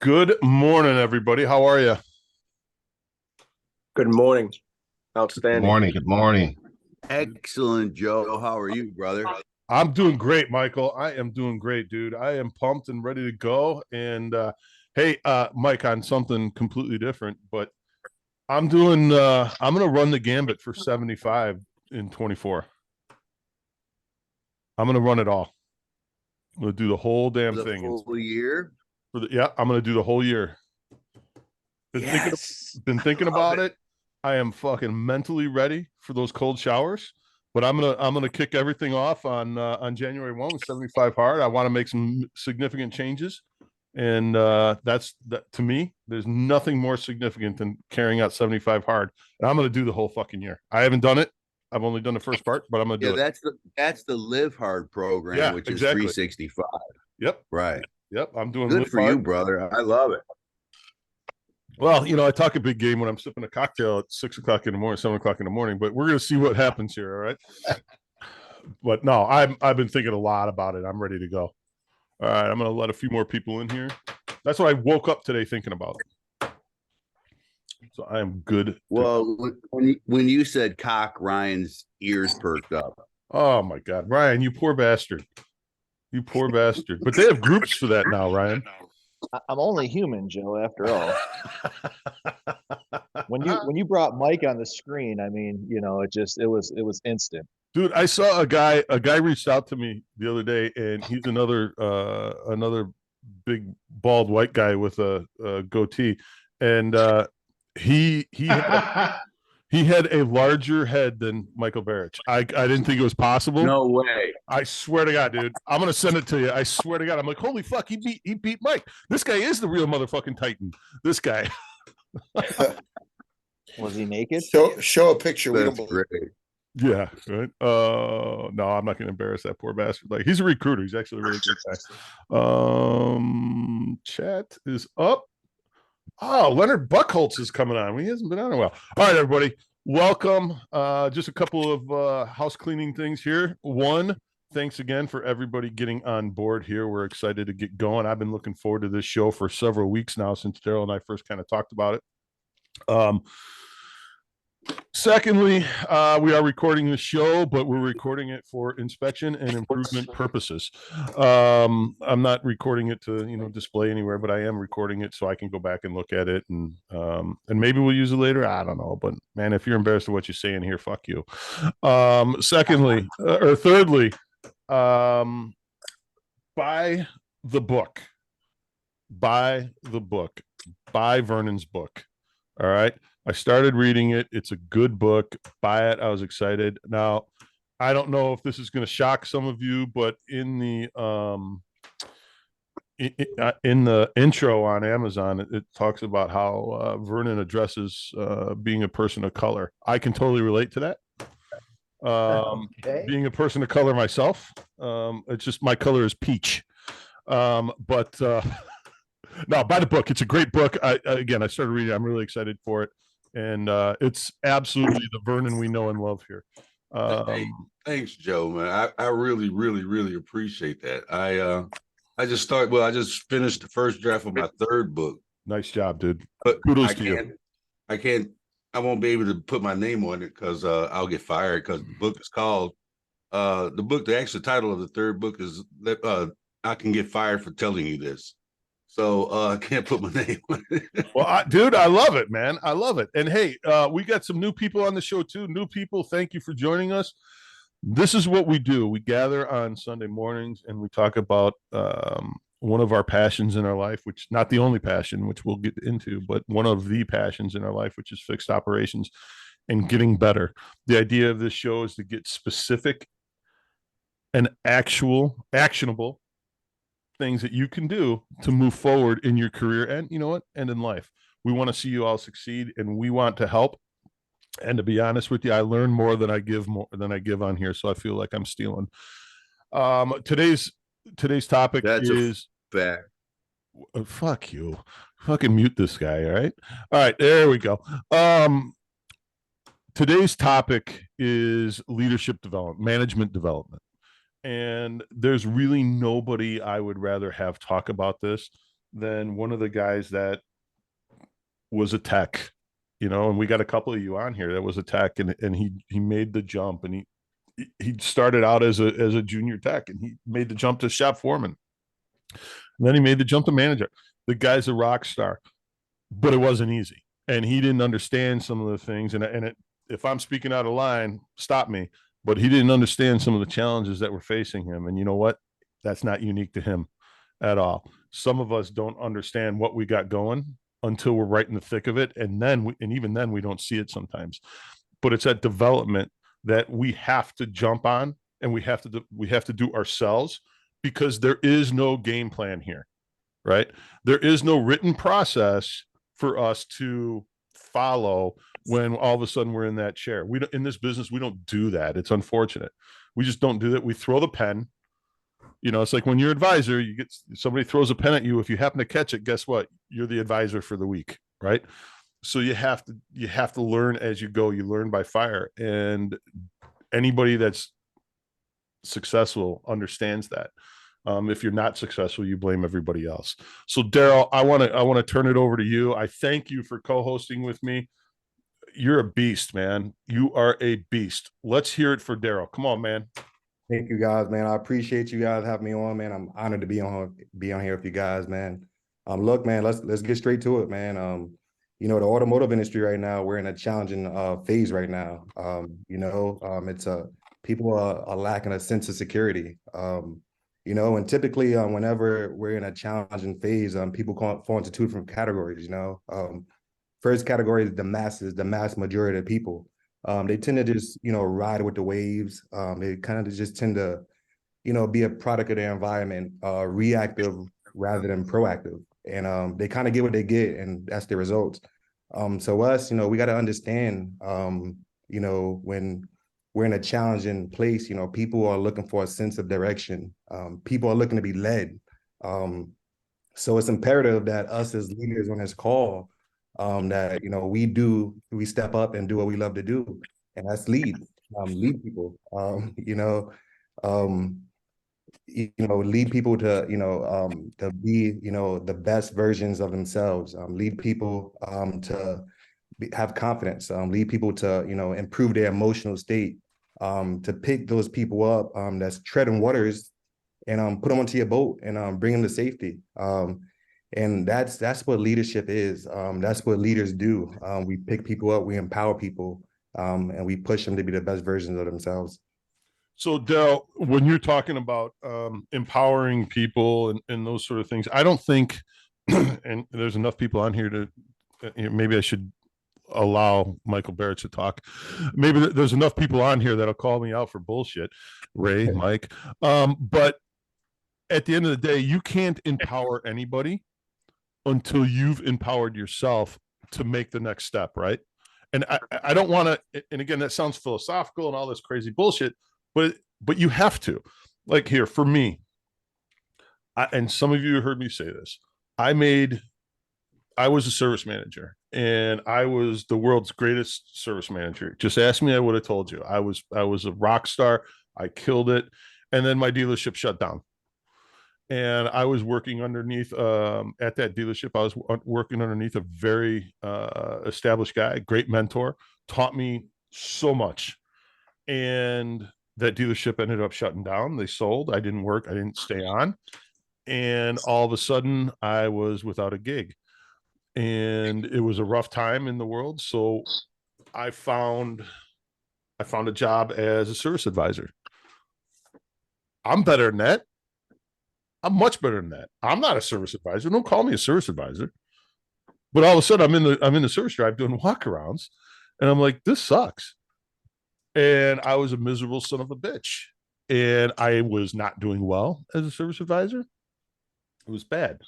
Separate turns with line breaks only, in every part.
Good morning, everybody. How are you?
Good morning.
Good
Outstanding.
morning. Good morning.
Excellent, Joe. How are you, brother?
I'm doing great, Michael. I am doing great, dude. I am pumped and ready to go. And hey, Mike, on something completely different, but I'm gonna run the gambit for 75 in 24. I'm gonna run it all. I'm gonna do the whole damn
The
thing.
full year?
Yeah, I'm gonna do the whole year.
Yes.
Been thinking
Love
about it. I am fucking mentally ready for those cold showers. But I'm gonna kick everything off on January 1 with 75 hard. I want to make some significant changes. And that's that to me, there's nothing more significant than carrying out 75 hard. And I'm gonna do the whole fucking year. I haven't done it. I've only done the first part, but I'm gonna
Yeah,
do it.
that's the Live Hard program,
Yeah,
which is
exactly.
365.
Yep.
Right.
Yep. I'm doing
Good
live
for
hard.
you, brother. I love it.
Well, I talk a big game when I'm sipping a cocktail at 6 o'clock in the morning, 7 o'clock in the morning, but we're gonna see what happens here. All right. But no, I've been thinking a lot about it. I'm ready to go. All right, I'm gonna let a few more people in here. That's what I woke up today thinking about. So I am good.
Well, when you said cock, Ryan's ears perked up.
Oh my God, Ryan, you poor bastard. You poor bastard. But they have groups for that now, Ryan.
I'm only human, Joe, after all. When you brought Mike on the screen, I mean, it was instant.
Dude, I saw a guy reached out to me the other day, and he's another big bald white guy with a goatee, and he had a larger head than Michael Barrich. I didn't think it was possible.
No way.
I swear to God, dude. I'm gonna send it to you. I swear to God. I'm like, holy fuck, he beat Mike. This guy is the real motherfucking Titan. This guy.
Was he naked?
Show a picture. We
That's
don't believe.
great.
Yeah, right. No, I'm not gonna embarrass that poor bastard. Like, he's a recruiter. He's actually a really good guy. Chat is up. Oh, Leonard Buckholtz is coming on. He hasn't been on in a while. All right, everybody. Welcome. Just a couple of house cleaning things here. One, thanks again for everybody getting on board here. We're excited to get going. I've been looking forward to this show for several weeks now since Daryl and I first kind of talked about it. Secondly, we are recording the show, but we're recording it for inspection and improvement purposes. I'm not recording it to display anywhere, but I am recording it so I can go back and look at it, and maybe we'll use it later. I don't know, but man, if you're embarrassed of what you're saying here, fuck you. Thirdly, buy the book. Buy the book. Buy Vernon's book. All right. I started reading it. It's a good book. Buy it. I was excited. Now, I don't know if this is going to shock some of you, but in the intro on Amazon, it talks about how Vernon addresses being a person of color. I can totally relate to that. Being a person of color myself, it's just my color is peach. But no, buy the book. It's a great book. I started reading it. I'm really excited for it. And it's absolutely the Vernon we know and love here.
Hey, thanks, Joe, man. I really, really, really appreciate that. I just finished the first draft of my third book.
Nice job, dude.
But
kudos to you.
I won't be able to put my name on it because I'll get fired, because the book is called the actual title of the third book is I Can Get Fired for Telling You This. So I can't put my name on it.
Well, dude, I love it, man. I love it. And hey, we got some new people on the show too. New people, thank you for joining us. This is what we do. We gather on Sunday mornings and we talk about one of our passions in our life, which not the only passion, which we'll get into, but one of the passions in our life, which is fixed operations and getting better. The idea of this show is to get specific and actionable things that you can do to move forward in your career and and in life. We want to see you all succeed, and we want to help. And to be honest with you, I learn more than I give on here, so I feel like I'm stealing. Today's topic is
fact.
Fuck you. Fucking mute this guy. All right, there we go. Today's topic is leadership development, management development. And there's really nobody I would rather have talk about this than one of the guys that was a tech, and we got a couple of you on here that was a tech, and he made the jump, and he started out as a junior tech, and he made the jump to shop foreman. And then he made the jump to manager. The guy's a rock star, but it wasn't easy. And he didn't understand some of the things. If I'm speaking out of line, stop me. But he didn't understand some of the challenges that were facing him. And you know what? That's not unique to him at all. Some of us don't understand what we got going until we're right in the thick of it. And even then we don't see it sometimes. But it's that development that we have to jump on, and we have to do ourselves, because there is no game plan here, right? There is no written process for us to follow when all of a sudden we're in that chair. We don't, in this business, we don't do that. It's unfortunate. We just don't do that. We throw the pen. It's like when you're advisor, you get somebody throws a pen at you. If you happen to catch it, guess what? You're the advisor for the week, right? So you have to learn as you go. You learn by fire, and anybody that's successful understands that. If you're not successful, you blame everybody else. So Daryl, I want to turn it over to you. I thank you for co-hosting with me. You're a beast, man. You are a beast. Let's hear it for Daryl. Come on, man.
Thank you guys, man. I appreciate you guys having me on, man. I'm honored to be on here with you guys, man. Look, man, let's get straight to it, man. The automotive industry right now, we're in a challenging phase right now. It's people are lacking a sense of security. And typically whenever we're in a challenging phase, people fall into two different categories. First category is the masses, the mass majority of people. They tend to just, ride with the waves. They kind of just tend to, be a product of their environment, reactive rather than proactive. And they kind of get what they get, and that's the results. So us, we got to understand, when we're in a challenging place, people are looking for a sense of direction. People are looking to be led. So it's imperative that us as leaders on this call, that, we step up and do what we love to do. And that's lead people, lead people to be, the best versions of themselves, lead people to have confidence, lead people to, improve their emotional state, to pick those people up that's treading waters, and put them onto your boat, and bring them to safety. And that's what leadership is. That's what leaders do. We pick people up, we empower people, and we push them to be the best versions of themselves.
So Daryl, when you're talking about empowering people and those sort of things, I don't think, and there's enough people on here to, maybe I should allow Michael Barrett to talk. Maybe there's enough people on here that'll call me out for bullshit, Ray, Mike. But at the end of the day, you can't empower anybody until you've empowered yourself to make the next step, right? And I don't want to, and again, that sounds philosophical and all this crazy bullshit, but you have to. Like here, for me, and some of you heard me say this, I was a service manager, and I was the world's greatest service manager. Just ask me, I would have told you. I was a rock star. I killed it. And then my dealership shut down. And I was working underneath, at that dealership, I was working underneath a very established guy, great mentor, taught me so much. And that dealership ended up shutting down. They sold. I didn't work. I didn't stay on. And all of a sudden, I was without a gig. And it was a rough time in the world. So I found a job as a service advisor. I'm better than that. I'm much better than that. I'm not a service advisor. Don't call me a service advisor. But all of a sudden, I'm in the service drive doing walkarounds, and I'm like, this sucks. And I was a miserable son of a bitch, and I was not doing well as a service advisor. It was bad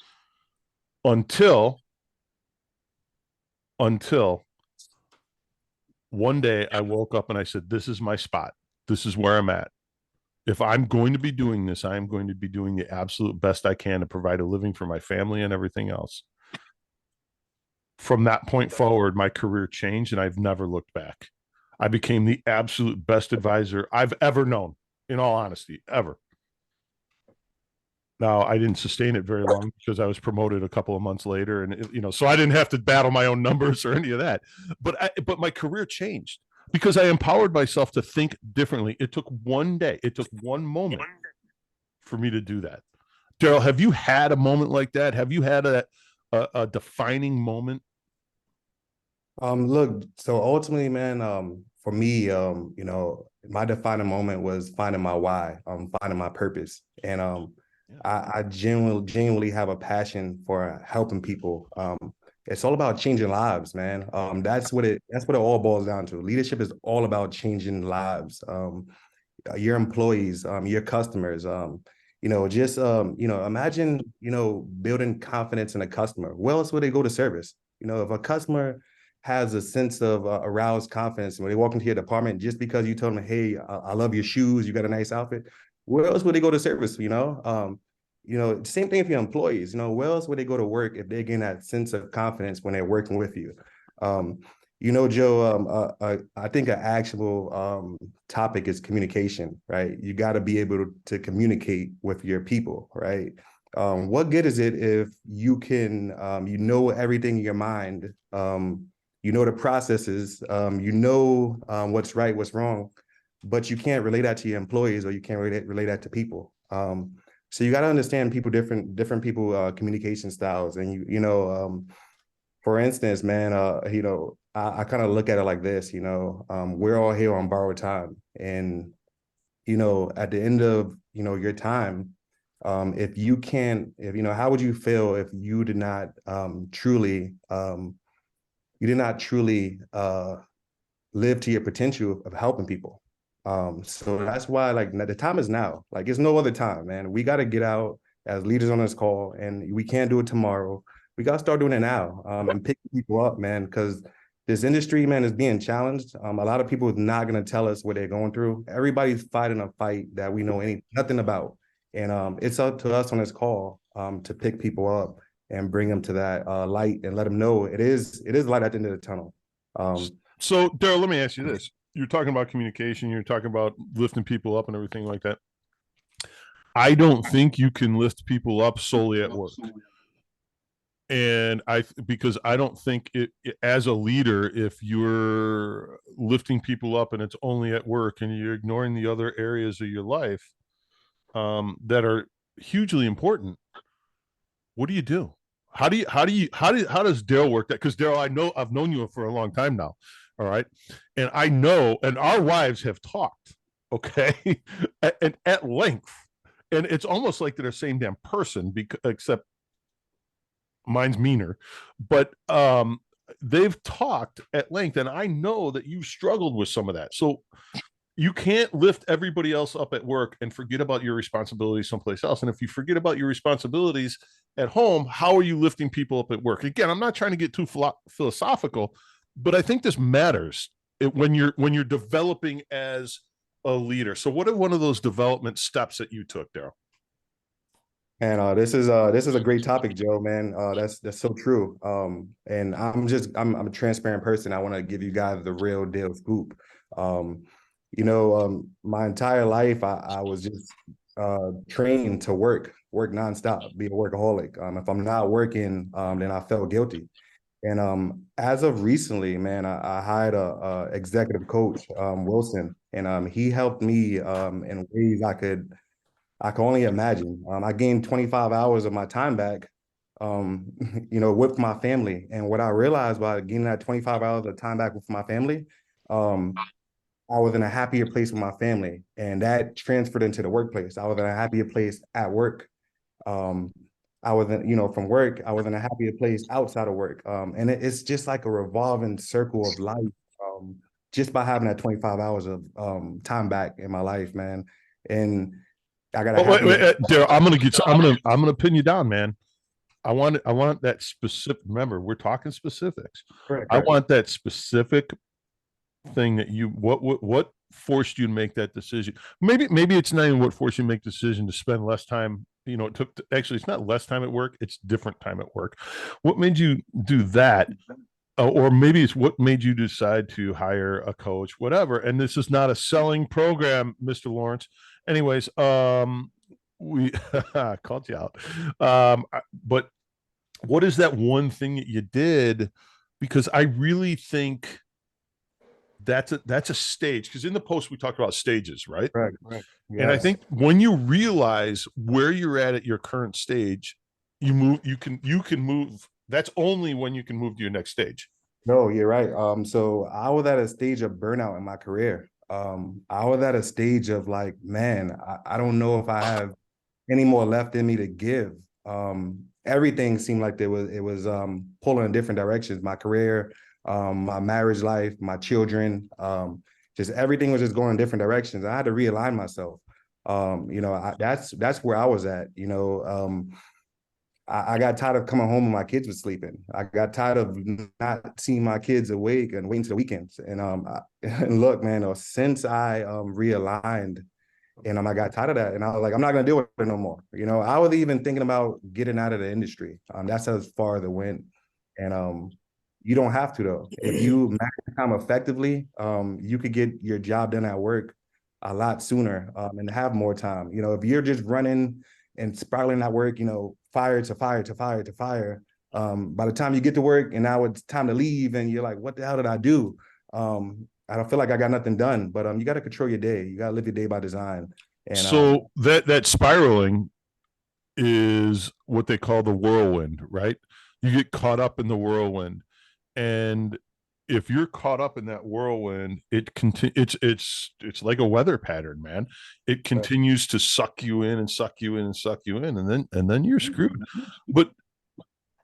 until one day I woke up and I said, this is my spot. This is where I'm at. If I'm going to be doing this, I'm going to be doing the absolute best I can to provide a living for my family and everything else. From that point forward, my career changed, and I've never looked back. I became the absolute best advisor I've ever known, in all honesty, ever. Now, I didn't sustain it very long because I was promoted a couple of months later, and so I didn't have to battle my own numbers or any of that. But my career changed because I empowered myself to think differently. It took one day, it took one moment for me to do that. Daryl, have you had a moment like that? Have you had a defining moment?
Look, so ultimately, man, for me, my defining moment was finding my why, finding my purpose. And I genuinely have a passion for helping people. It's all about changing lives, man. That's what it all boils down to. Leadership is all about changing lives. Your employees, your customers, imagine, building confidence in a customer. Where else would they go to service? If a customer has a sense of aroused confidence when they walk into your department, just because you told them, hey, I love your shoes, you got a nice outfit, where else would they go to service? Same thing for your employees. Where else would they go to work if they're getting that sense of confidence when they're working with you? Joe, I think an actionable topic is communication, right? You got to be able to communicate with your people, right? What good is it if you can, everything in your mind, the processes, what's right, what's wrong, but you can't relate that to your employees, or you can't relate that to people. So you got to understand different people communication styles, and for instance, man, I kind of look at it like this. We're all here on borrowed time, and at the end of your time, if you can't, how would you feel if you did not truly live to your potential of helping people? So that's why, like, the time is now. Like, it's no other time, man. We got to get out as leaders on this call, and we can't do it tomorrow. We got to start doing it now, and pick people up, man, because this industry, man, is being challenged. A lot of people are not going to tell us what they're going through. Everybody's fighting a fight that we know nothing about. And it's up to us on this call to pick people up and bring them to that light and let them know it is light at the end of the tunnel.
So, Daryl, let me ask you this. You're talking about communication, you're talking about lifting people up and everything like that. I don't think you can lift people up solely at work. And because I don't think as a leader, if you're lifting people up and it's only at work and you're ignoring the other areas of your life that are hugely important, what do you do? How does Daryl work that? Because Daryl, I know I've known you for a long time now. All right. And I know, and our wives have talked, okay, and at length. And it's almost like they're the same damn person, except mine's meaner. But they've talked at length, and I know that you've struggled with some of that. So you can't lift everybody else up at work and forget about your responsibilities someplace else. And if you forget about your responsibilities at home, how are you lifting people up at work? Again, I'm not trying to get too philosophical, but I think this matters when you're developing as a leader. So what are one of those development steps that you took, Daryl?
And this is a great topic, Joe, man. That's so true. And I'm a transparent person. I want to give you guys the real deal scoop. My entire life, I was just trained to work nonstop, be a workaholic. If I'm not working, then I felt guilty. And as of recently, man, I hired a executive coach, Wilson, and he helped me in ways I could only imagine. I gained 25 hours of my time back, with my family. And what I realized by gaining that 25 hours of time back with my family, I was in a happier place with my family, and that transferred into the workplace. I was in a happier place at work. I was from work, I was in a happier place outside of work. And it's just like a revolving circle of life, just by having that 25 hours of time back in my life, man. And I got
wait, Daryl, I'm gonna pin you down, man. I want that specific. Remember, we're talking specifics.
Correct.
I want that specific thing that what forced you to make that decision. Maybe it's not even what forced you to make the decision to spend less time. It took actually, it's not less time at work, it's different time at work. What made you do that? Or maybe it's what made you decide to hire a coach, whatever. And this is not a selling program, Mr. Lawrence. Anyways, we called you out. But what is that one thing that you did? Because I really think that's a stage. Because in the post we talked about stages, right?
Right.
And I
Yes.
think when you realize where you're at your current stage, you can move. That's only when you can move to your next stage.
No, you're right. So I was at a stage of burnout in my career. I was at a stage of like, man, I don't know if I have any more left in me to give. Everything seemed like it was pulling in different directions. My career, my marriage life, my children, just everything was just going in different directions. I had to realign myself. That's where I was at. I got tired of coming home when my kids were sleeping. I got tired of not seeing my kids awake and waiting to the weekends. And look, man, since I realigned and I got tired of that, and I was like, I'm not gonna do it no more. I was even thinking about getting out of the industry. That's as far as it went. And you don't have to though. If you manage time effectively, you could get your job done at work a lot sooner and have more time. If you're just running and spiraling at work, fire to fire to fire to fire. By the time you get to work and now it's time to leave and you're like, what the hell did I do? I don't feel like I got nothing done, but you got to control your day. You got to live your day by design. And
so that spiraling is what they call the whirlwind, right? You get caught up in the whirlwind, and if you're caught up in that whirlwind, it's like a weather pattern, man. It continues to suck you in and suck you in and suck you in, and then you're screwed. But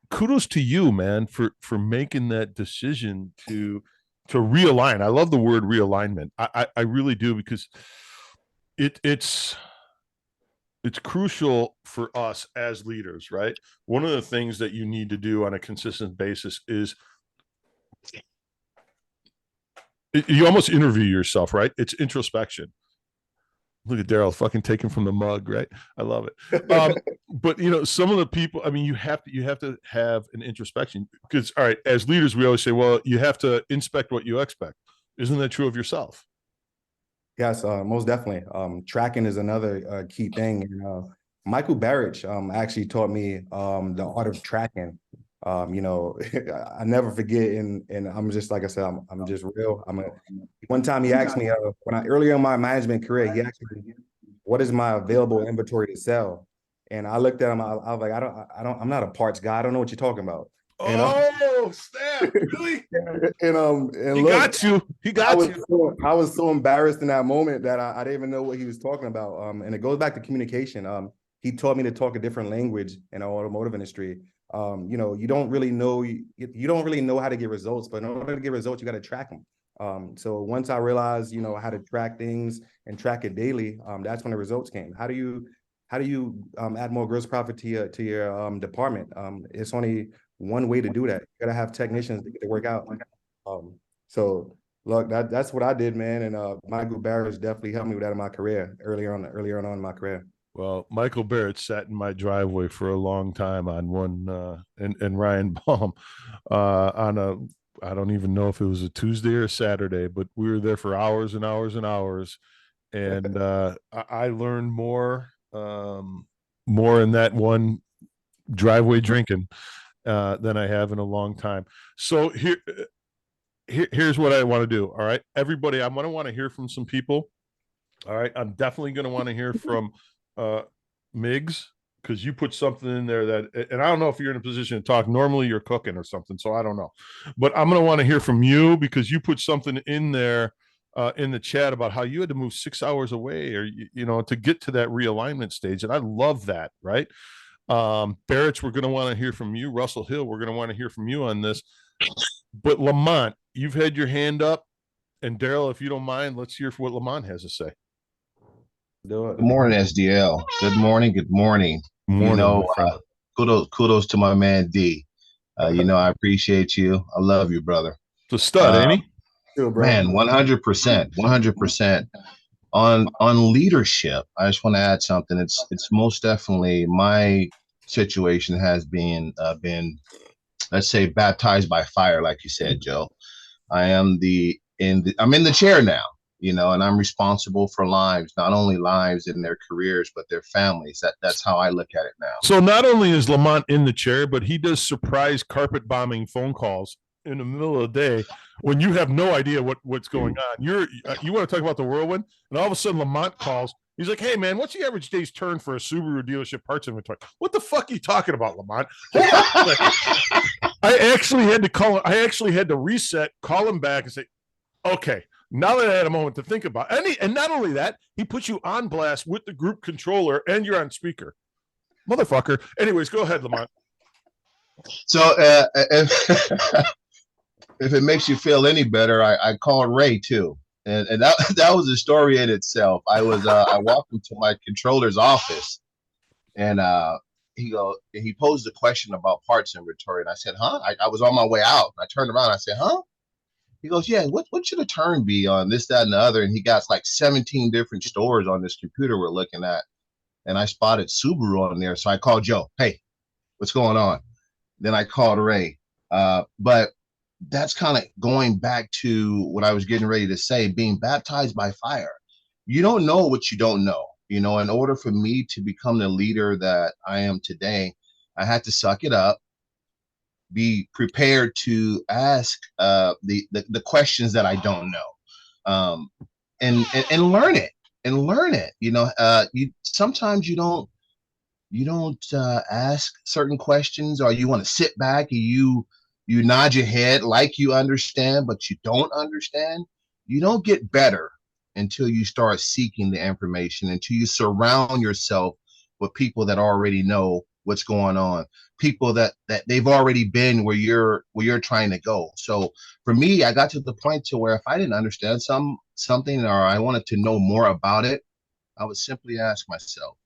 kudos to you, man, for making that decision to realign. I love the word realignment. I really do, because it's crucial for us as leaders, right? One of the things that you need to do on a consistent basis is you almost interview yourself, right? It's introspection. Look at Daryl fucking taken from the mug, right? I love it. But some of the people, I mean, you have to have an introspection, because all right, as leaders, we always say, well, you have to inspect what you expect. Isn't that true of yourself?
Yes, most definitely. Tracking is another key thing. Michael Barrich actually taught me the art of tracking. I never forget, and I'm just like I said, I'm just real. One time he asked me earlier in my management career, he asked me, "What is my available inventory to sell?" And I looked at him. I was like, I'm not a parts guy. I don't know what you're talking about.
Oh, snap! Really?
And
he
look,
got you. He got you.
I was so embarrassed in that moment that I didn't even know what he was talking about. And it goes back to communication. He taught me to talk a different language in the automotive industry. You don't really know how to get results, but in order to get results, you got to track them. So once I realized, how to track things and track it daily, that's when the results came. How do you add more gross profit to your department? It's only one way to do that. You gotta have technicians to get the work out. So look, that's what I did, man. And Michael Barrett definitely helped me with that in my career earlier on in my career.
Well, Michael Barrett sat in my driveway for a long time on one, and Ryan Baum on a, I don't even know if it was a Tuesday or a Saturday, but we were there for hours and hours and hours. And I learned more in that one driveway drinking than I have in a long time. So here's what I want to do. All right, everybody, I'm going to want to hear from some people. All right, I'm definitely going to want to hear from Miggs, because you put something in there that, and I don't know if you're in a position to talk. Normally you're cooking or something, so I don't know. But I'm going to want to hear from you, because you put something in there in the chat about how you had to move 6 hours away, or to get to that realignment stage, and I love that. Right, Barrett, we're going to want to hear from you. Russell Hill, we're going to want to hear from you on this. But Lamont, you've had your hand up, and Daryl, if you don't mind, let's hear what Lamont has to say.
Good morning, SDL. Good morning. Good morning.
Morning,
kudos to my man D. I appreciate you. I love you, brother.
It's a stud, ain't he?
Man, 100%, 100%. On leadership, I just want to add something. It's most definitely my situation has been let's say baptized by fire, like you said, Joe. I'm in the chair now. and I'm responsible for lives, not only lives in their careers, but their families. That's how I look at it now.
So not only is Lamont in the chair, but he does surprise carpet bombing phone calls in the middle of the day when you have no idea what's going on. You want to talk about the whirlwind, and all of a sudden Lamont calls. He's like, "Hey man, what's the average day's turn for a Subaru dealership parts inventory?" What the fuck are you talking about, Lamont? I actually had to call. I actually had to reset, call him back, and say, "Okay." Now that I had a moment to think about, and not only that, he puts you on blast with the group controller, and you're on speaker, motherfucker. Anyways, go ahead, Lamont.
So if it makes you feel any better, I called Ray too, and that was a story in itself. I walked into my controller's office, and he posed a question about parts inventory, and I said, "Huh?" I was on my way out. I turned around, and I said, "Huh?" He goes, "Yeah, what should a turn be on this, that, and the other?" And he got like 17 different stores on this computer we're looking at. And I spotted Subaru on there. So I called Joe. "Hey, what's going on?" Then I called Ray. But that's kind of going back to what I was getting ready to say, being baptized by fire. You don't know what you don't know. In order for me to become the leader that I am today, I had to suck it up, be prepared to ask the questions that I don't know, and learn it you sometimes you don't ask certain questions, or you want to sit back and you nod your head like you understand, but you don't understand. You don't get better until you start seeking the information, until you surround yourself with people that already know what's going on, people that they've already been where you're trying to go. So for me, I got to the point to where if I didn't understand something, or I wanted to know more about it, I would simply ask myself,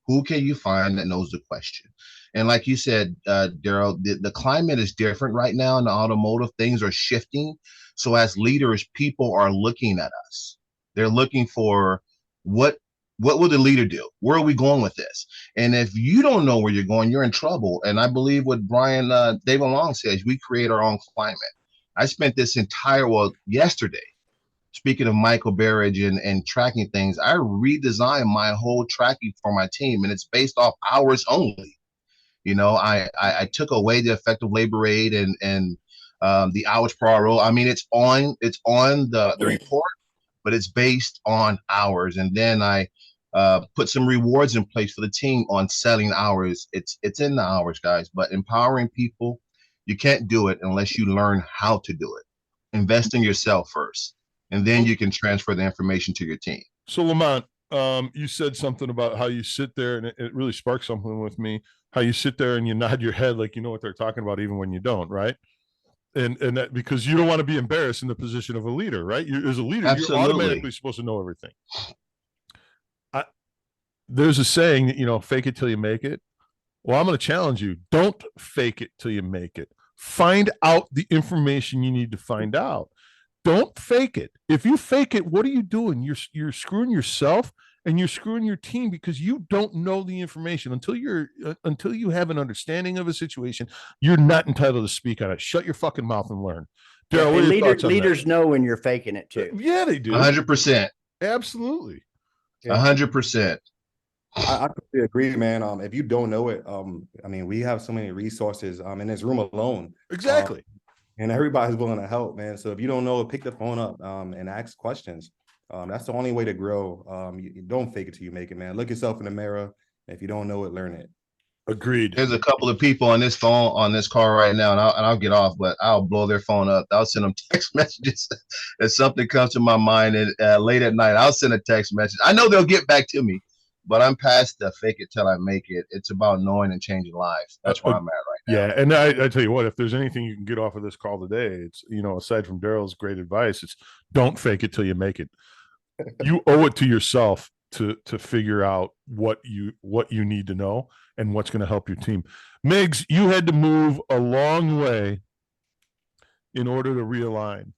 who can you find that knows the question? And like you said, Daryl, the climate is different right now in the automotive. Things are shifting. So as leaders, people are looking at us. They're looking for what will the leader do? Where are we going with this? And if you don't know where you're going, you're in trouble. And I believe what David Long says, we create our own climate. I spent this yesterday, speaking of Michael Berridge and tracking things, I redesigned my whole tracking for my team, and it's based off hours only. I took away the effective labor rate and the hours per hour rule. I mean, it's on the report, but it's based on hours. And then I put some rewards in place for the team on selling hours. It's in the hours, guys, but empowering people, you can't do it unless you learn how to do it. Invest in yourself first, and then you can transfer the information to your team.
So Lamont, you said something about how you sit there, and it really sparked something with me. How you sit there and you nod your head like you know what they're talking about, even when you don't, right? And that because you don't want to be embarrassed in the position of a leader, right? As a leader,
Absolutely.
You're automatically supposed to know everything. There's a saying that fake it till you make it. Well, I'm going to challenge you. Don't fake it till you make it. Find out the information you need to find out. Don't fake it. If you fake it, what are you doing? You're screwing yourself and you're screwing your team because you don't know the information until you have an understanding of a situation. You're not entitled to speak on it. Shut your fucking mouth and learn. Daryl, what are your thoughts on
leaders
that?
know when you're faking it too.
Yeah, they do.
100%.
Absolutely.
100%.
I completely agree, man. If you don't know it, I mean, we have so many resources in this room alone.
Exactly.
And everybody's willing to help, man. So if you don't know it, pick the phone up and ask questions. That's the only way to grow. You don't fake it till you make it, man. Look yourself in the mirror. If you don't know it, learn it.
Agreed.
There's a couple of people on this call right now, and I'll get off, but I'll blow their phone up. I'll send them text messages if something comes to my mind, and late at night, I'll send a text message. I know they'll get back to me, but I'm past the fake it till I make it. It's about knowing and changing lives. That's where I'm at right now.
Yeah, and I tell you what, if there's anything you can get off of this call today, it's aside from Daryl's great advice, it's don't fake it till you make it. You owe it to yourself to figure out what you need to know and what's going to help your team. Miggs, you had to move a long way in order to realign.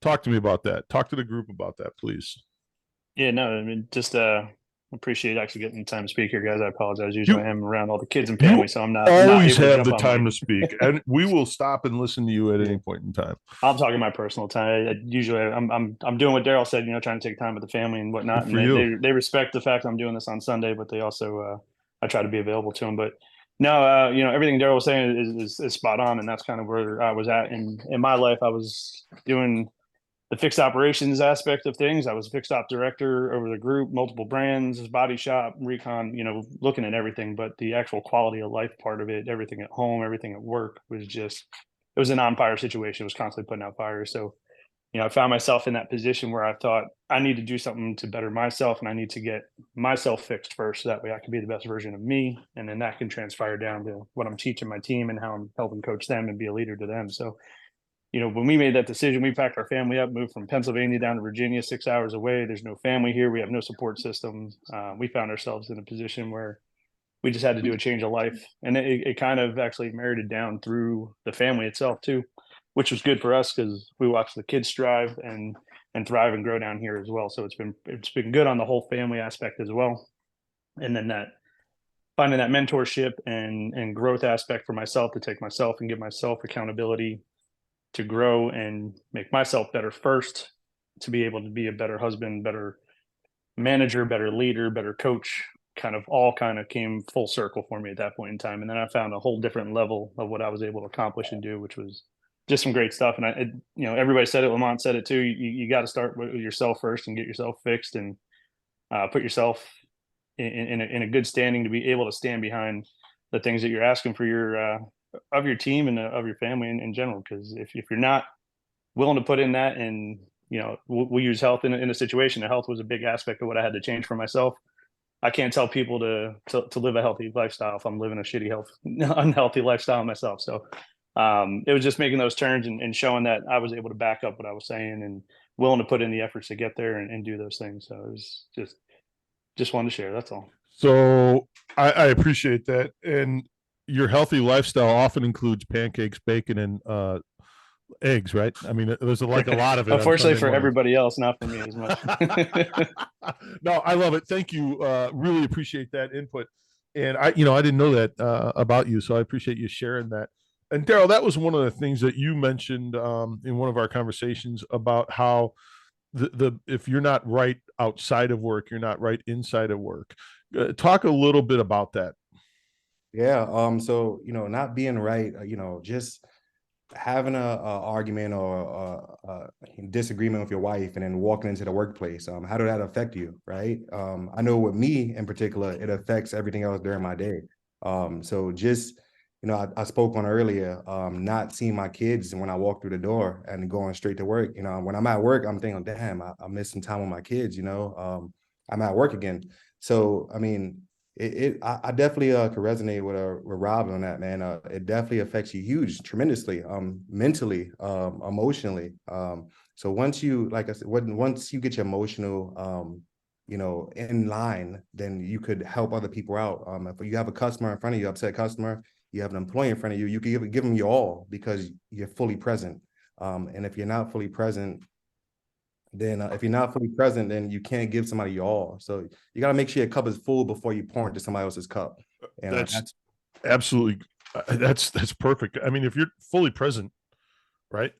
Talk to me about that. Talk to the group about that, please.
Yeah, no, I mean, just
Appreciate actually getting the time to speak here, guys. I apologize. Usually I'm around all the kids and
You
family, so I'm not
always
able to
have
jump
the
on
time
mic.
to speak, and we will stop and listen to you at any point in time.
I'm talking my personal time. Usually I'm doing what Daryl said, trying to take time with the family and whatnot.
Good for
And
you.
they respect the fact I'm doing this on Sunday, but they also I try to be available to them. But no, everything Daryl was saying is spot on, and that's kind of where I was at in my life. I was doing the fixed operations aspect of things. I was a fixed op director over the group, multiple brands, body shop, recon, looking at everything. But the actual quality of life part of it, everything at home, everything at work was just, it was an on fire situation. It was constantly putting out fires. So, I found myself in that position where I thought I need to do something to better myself, and I need to get myself fixed first. So that way I can be the best version of me. And then that can transpire down to what I'm teaching my team and how I'm helping coach them and be a leader to them. So, when we made that decision, we packed our family up, moved from Pennsylvania down to Virginia, 6 hours away. There's no family here. We have no support system. We found ourselves in a position where we just had to do a change of life. And it kind of actually merited down through the family itself too, which was good for us because we watched the kids strive and thrive and grow down here as well. So it's been good on the whole family aspect as well. And then that finding that mentorship and growth aspect for myself to take myself and give myself accountability to grow and make myself better first, to be able to be a better husband, better manager, better leader, better coach, kind of came full circle for me at that point in time. And then I found a whole different level of what I was able to accomplish and do, which was just some great stuff. And everybody said it, Lamont said it too. You got to start with yourself first and get yourself fixed and put yourself in a good standing to be able to stand behind the things that you're asking for your of your team and of your family in general. Because if you're not willing to put in that, and we use health in a situation. The health was a big aspect of what I had to change for myself. I can't tell people to live a healthy lifestyle if I'm living a shitty unhealthy lifestyle myself. So it was just making those turns and showing that I was able to back up what I was saying and willing to put in the efforts to get there and do those things. So it was just wanted to share. That's all.
So I appreciate that. And your healthy lifestyle often includes pancakes, bacon, and eggs, right? I mean, there's like a lot of it.
Unfortunately for everybody else, not for me as much.
No, I love it. Thank you. Really appreciate that input. And I didn't know that about you, so I appreciate you sharing that. And Daryl, that was one of the things that you mentioned in one of our conversations about how the if you're not right outside of work, you're not right inside of work. Talk a little bit about that.
Yeah. So, not being right, just having a argument or a disagreement with your wife and then walking into the workplace, how did that affect you, right? I know with me in particular, it affects everything else during my day. So just, I spoke on earlier, not seeing my kids when I walk through the door and going straight to work. When I'm at work, I'm thinking, damn, I missed some time with my kids, I'm at work again. So, I mean, I definitely could resonate with Rob on that, man. It definitely affects you tremendously, mentally, emotionally. So once you, like I said, once you get your emotional, in line, then you could help other people out. If you have a customer in front of you, upset customer, you have an employee in front of you, you can give them your all because you're fully present. And if you're not fully present, then then you can't give somebody your all. So you got to make sure your cup is full before you pour into somebody else's cup. And
that's absolutely that's perfect. I mean, if you're fully present, right?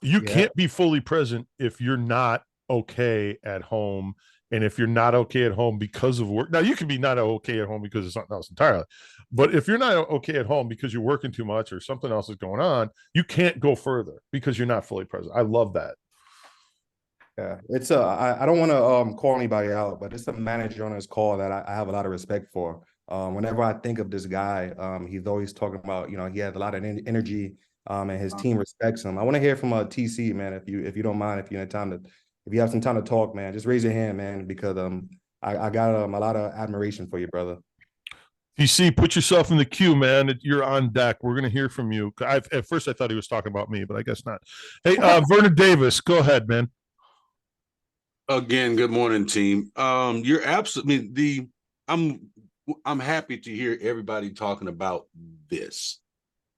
You can't be fully present if you're not okay at home. And if you're not okay at home because of work, now you can be not okay at home because of something else entirely. But if you're not okay at home because you're working too much or something else is going on, you can't go further because you're not fully present. I love that.
Yeah, it's I don't want to call anybody out, but it's a manager on this call that I have a lot of respect for. Whenever I think of this guy, he's always talking about, he has a lot of energy, and his team respects him. I want to hear from TC, man, if you don't mind, if you have some time to talk, man, just raise your hand, man, because I got a lot of admiration for you, brother.
TC, put yourself in the queue, man. You're on deck. We're going to hear from you. At first, I thought he was talking about me, but I guess not. Hey, Vernon Davis, go ahead, man.
Again, good morning, team. You're absolutely I'm happy to hear everybody talking about this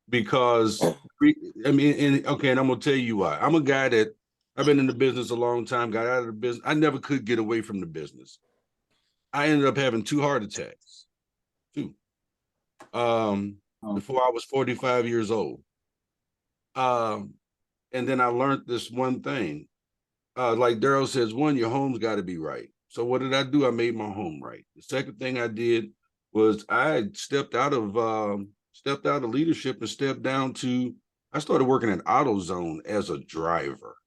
because and I'm gonna tell you why. I'm a guy that I've been in the business a long time, got out of the business. I never could get away from the business. I ended up having 2 heart attacks, 2, before I was 45 years old. And then I learned this one thing. Like Daryl says, one, your home's got to be right. So what did I do? I made my home right. The second thing I did was I stepped out of leadership and stepped down to, I started working at AutoZone as a driver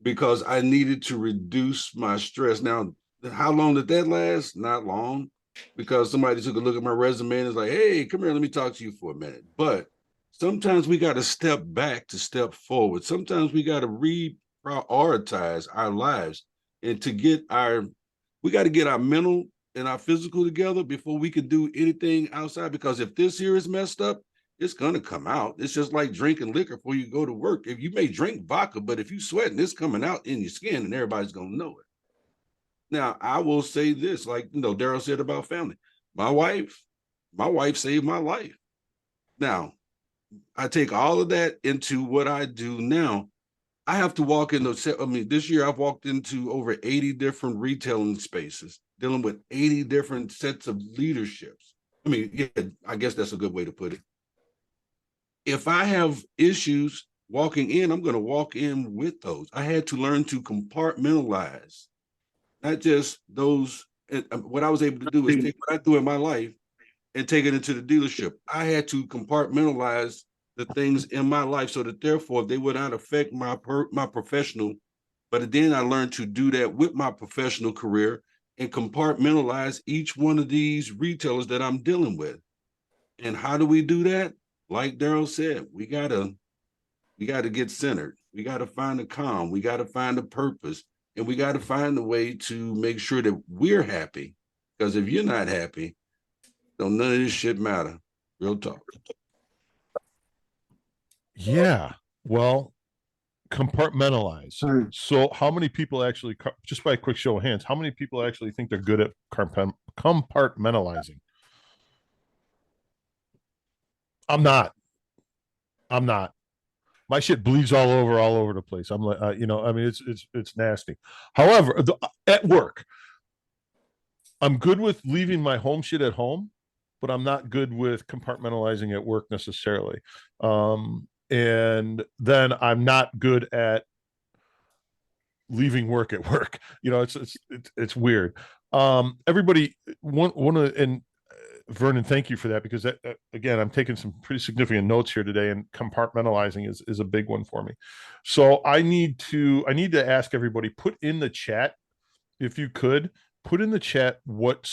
because I needed to reduce my stress. Now, how long did that last? Not long, because somebody took a look at my resume and was like, hey, come here, let me talk to you for a minute. But sometimes we got to step back to step forward. Sometimes we got to reprioritize our lives and we got to get our mental and our physical together before we can do anything outside. Because if this here is messed up, it's gonna come out. It's just like drinking liquor before you go to work. If you may drink vodka, but if you sweating, it's coming out in your skin and everybody's gonna know it. Now, I will say this, like Daryl said about family. My wife saved my life. Now, I take all of that into what I do now. I have to walk in this year I've walked into over 80 different retailing spaces, dealing with 80 different sets of leaderships. Yeah, I guess that's a good way to put it. If I have issues walking in, I'm going to walk in with those. I had to learn to compartmentalize, not just those. What I was able to do is take what I do in my life and take it into the dealership. I had to compartmentalize the things in my life so that therefore they would not affect my professional. But then I learned to do that with my professional career and compartmentalize each one of these retailers that I'm dealing with. And how do we do that? Like Daryl said, we gotta get centered. We gotta find the calm. We gotta find the purpose, and we gotta find a way to make sure that we're happy. Because if you're not happy, none of this shit matter. Real talk.
Yeah. Well, compartmentalize. So how many people actually, just by a quick show of hands, how many people actually think they're good at compartmentalizing? I'm not. My shit bleeds all over the place. I'm like, it's nasty. However, at work, I'm good with leaving my home shit at home, but I'm not good with compartmentalizing at work necessarily. And then I'm not good at leaving work at work. It's weird. Everybody, one of and Vernon, thank you for that, because again, I'm taking some pretty significant notes here today, and compartmentalizing is a big one for me. So I need to ask everybody, put in the chat, if you could put in the chat what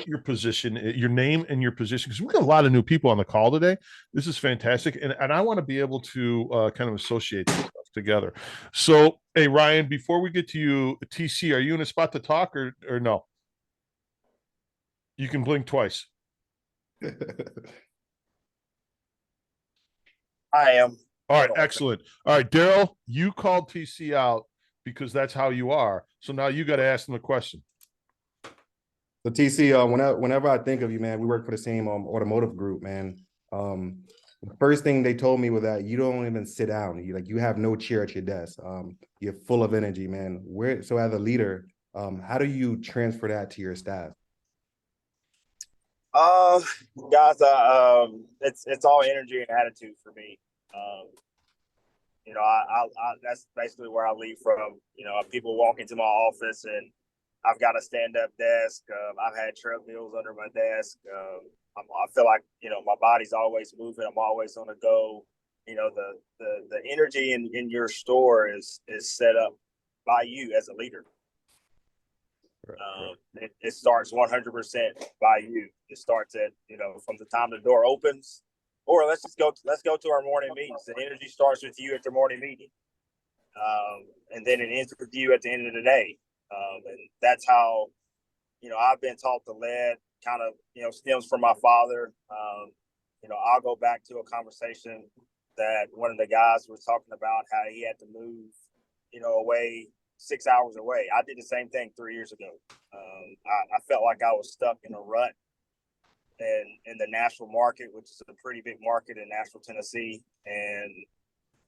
your position, your name and your position, because we got a lot of new people on the call today. This is fantastic, and I want to be able to kind of associate this stuff together. So, hey Ryan, before we get to you, TC, are you in a spot to talk or no? You can blink twice.
I am.
All right, excellent. All right, Daryl, you called TC out because that's how you are. So now you got to ask them a question.
So TC, whenever I think of you, man, we work for the same automotive group, man. The first thing they told me was that you don't even sit down. You have no chair at your desk. You're full of energy, man. So as a leader, how do you transfer that to your staff?
Guys, it's all energy and attitude for me. I that's basically where I lead from. People walk into my office and I've got a stand-up desk. I've had treadmills under my desk. I feel like my body's always moving. I'm always on the go. The energy in your store is set up by you as a leader. It starts 100% by you. It starts at from the time the door opens, or let's go to our morning meetings. The energy starts with you at your morning meeting, and then it ends with you at the end of the day. And that's how I've been taught to lead. Kind of stems from my father. I'll go back to a conversation that one of the guys was talking about how he had to move away 6 hours away. I did the same thing 3 years ago. I felt like I was stuck in a rut in the Nashville market, which is a pretty big market in Nashville, Tennessee. And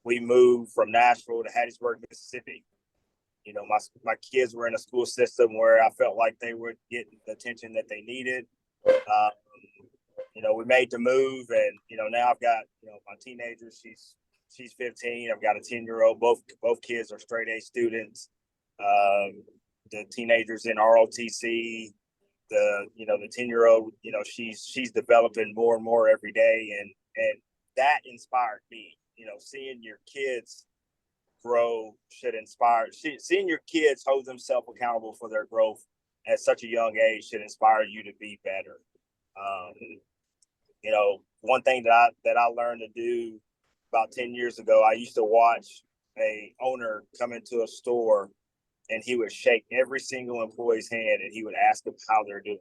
we moved from Nashville to Hattiesburg, Mississippi. my kids were in a school system where I felt like they were getting the attention that they needed. We made the move, and now I've got my teenager. She's 15. I've got a 10-year-old. Both kids are straight A students. The teenagers in ROTC. The 10-year-old. She's developing more and more every day, and that inspired me. Seeing your kids grow should inspire. Seeing your kids hold themselves accountable for their growth at such a young age should inspire you to be better. One thing that I learned to do about 10 years ago, I used to watch a owner come into a store, and he would shake every single employee's hand, and he would ask them how they're doing.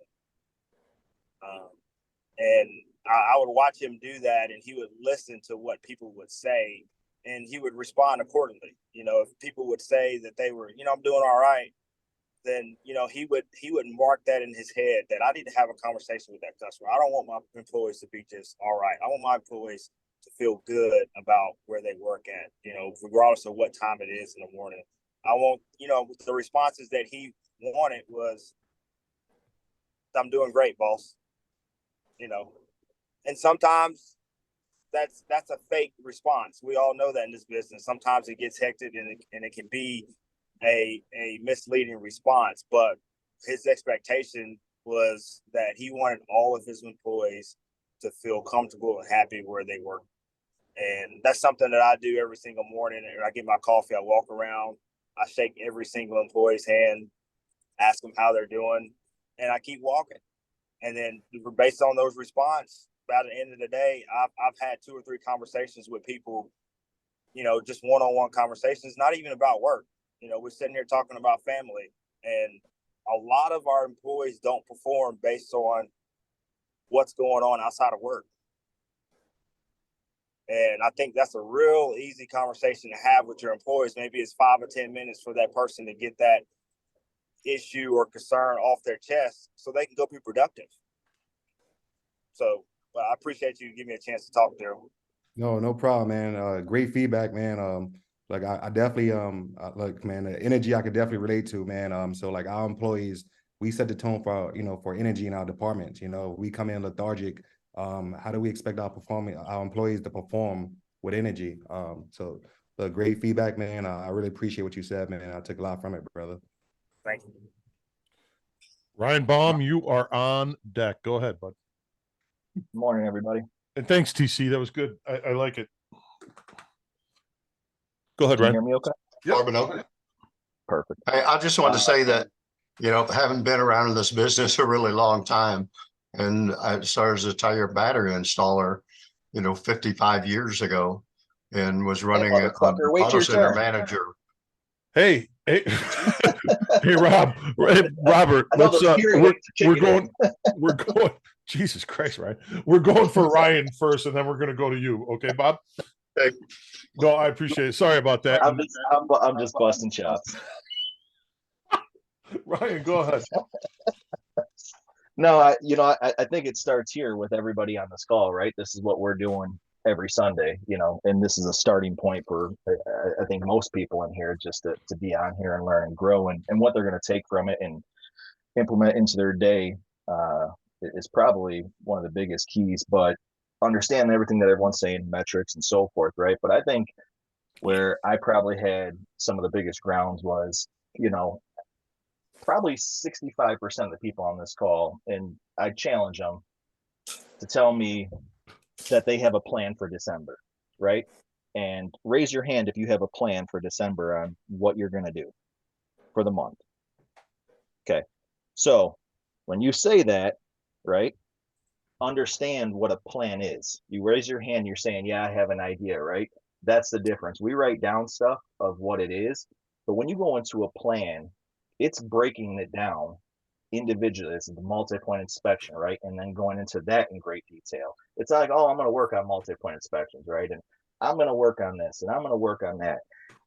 And I would watch him do that, and he would listen to what people would say, and he would respond accordingly. If people would say that they were, I'm doing all right, then he would mark that in his head that I need to have a conversation with that customer. I don't want my employees to be just all right. I want my employees to feel good about where they work at, regardless of what time it is in the morning. I want, the responses that he wanted was, I'm doing great, boss. And sometimes that's a fake response. We all know that in this business. Sometimes it gets hectic, and it can be a misleading response, but his expectation was that he wanted all of his employees to feel comfortable and happy where they work. And that's something that I do every single morning. I get my coffee, I walk around, I shake every single employee's hand, ask them how they're doing, and I keep walking. And then based on those responses, by the end of the day, I've had 2 or 3 conversations with people, just one-on-one conversations, not even about work. We're sitting here talking about family, and a lot of our employees don't perform based on what's going on outside of work. And I think that's a real easy conversation to have with your employees. Maybe it's 5 or 10 minutes for that person to get that issue or concern off their chest so they can go be productive. So I appreciate you giving me a chance to talk there.
No problem, man. Great feedback, man. Like I definitely look, man, the energy I could definitely relate to, man. So like our employees, we set the tone for for energy in our departments. We come in lethargic. How do we expect our employees to perform with energy? So the great feedback, man. I really appreciate what you said, man. I took a lot from it, brother.
Thank you.
Ryan Baum, you are on deck. Go ahead, bud.
Good morning, everybody.
And thanks, TC. That was good. I like it. Go ahead,
Can you
Ryan.
hear me okay?
Yep.
Perfect.
I just wanted to say that, having been around in this business a really long time, and I started as a tire battery installer, 55 years ago, and was running a auto center manager.
Hey, hey, Robert, let's we're going. Jesus Christ, right? We're going for Ryan first, and then we're going to go to you. Okay, Bob?
Okay.
No, I appreciate it. Sorry about that.
I'm just busting chops.
Ryan, go ahead.
No, I think it starts here with everybody on this call, right? This is what we're doing every Sunday, and this is a starting point for, I think, most people in here, just to be on here and learn and grow, and what they're going to take from it and implement into their day is probably one of the biggest keys. But understand everything that everyone's saying, metrics and so forth, right? But I think where I probably had some of the biggest grounds was, probably 65% of the people on this call, and I challenge them to tell me that they have a plan for December, right? And raise your hand if you have a plan for December on what you're going to do for the month. Okay. So when you say that, right, understand what a plan is. You raise your hand, you're saying, yeah, I have an idea, right? That's the difference. We write down stuff of what it is, but when you go into a plan, it's breaking it down individually. It's the multi-point inspection, right? And then going into that in great detail. It's like, oh, I'm going to work on multi-point inspections, right? And I'm going to work on this, and I'm going to work on that.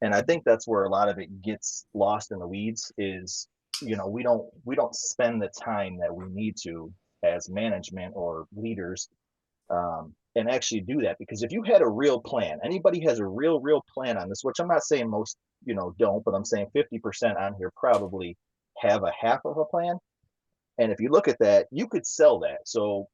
And I think that's where a lot of it gets lost in the weeds is, we don't spend the time that we need to as management or leaders and actually do that. Because if you had a real plan, anybody has a real plan on this, which I'm not saying most, don't, but I'm saying 50% on here probably have a half of a plan. And if you look at that, you could sell that. So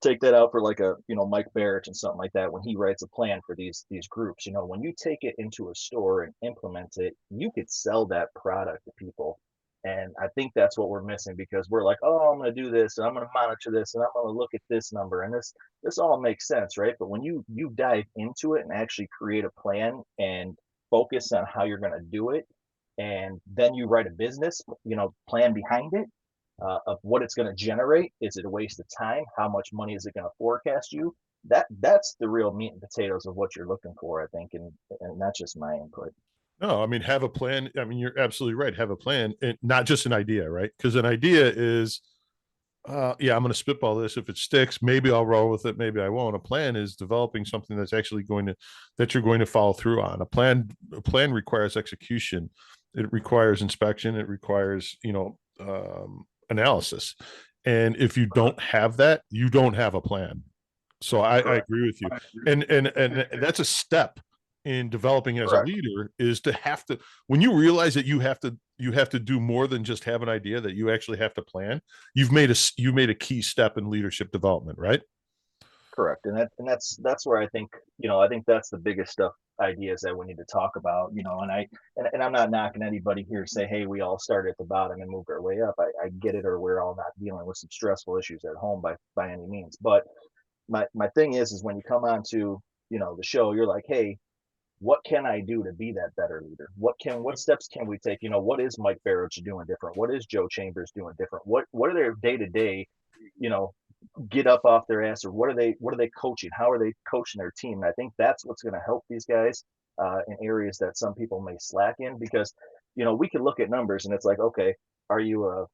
take that out for like a, Mike Barrett and something like that. When he writes a plan for these groups, when you take it into a store and implement it, you could sell that product to people. And I think that's what we're missing, because we're like, oh, I'm going to do this, and I'm going to monitor this, and I'm going to look at this number, and this all makes sense, right? But when you dive into it and actually create a plan and focus on how you're going to do it, and then you write a business, plan behind it, of what it's going to generate. Is it a waste of time? How much money is it going to forecast you? That's the real meat and potatoes of what you're looking for, I think, and that's just my input.
No, I mean, have a plan. I mean, you're absolutely right. Have a plan, and not just an idea, right? Because an idea is, yeah, I'm going to spitball this. If it sticks, maybe I'll roll with it. Maybe I won't. A plan is developing something that's actually that you're going to follow through on. A plan requires execution. It requires inspection. It requires, analysis. And if you don't have that, you don't have a plan. So I agree with you. And that's a step in developing as a leader, is to have to, when you realize that you have to do more than just have an idea, that you actually have to plan, you made a key step in leadership development, right?
Correct. And that's where I think, I think that's the biggest stuff, ideas that we need to talk about, and I'm not knocking anybody here to say, hey, we all started at the bottom and moved our way up. I get it, or we're all not dealing with some stressful issues at home by any means. But my thing is when you come on to, the show, you're like, hey, what can I do to be that better leader? What steps can we take? What is Mike Barrett doing different? What is Joe Chambers doing different? What are their day-to-day, get up off their ass, or what are they coaching? How are they coaching their team? And I think that's what's going to help these guys in areas that some people may slack in, because, we can look at numbers and it's like, okay, are you a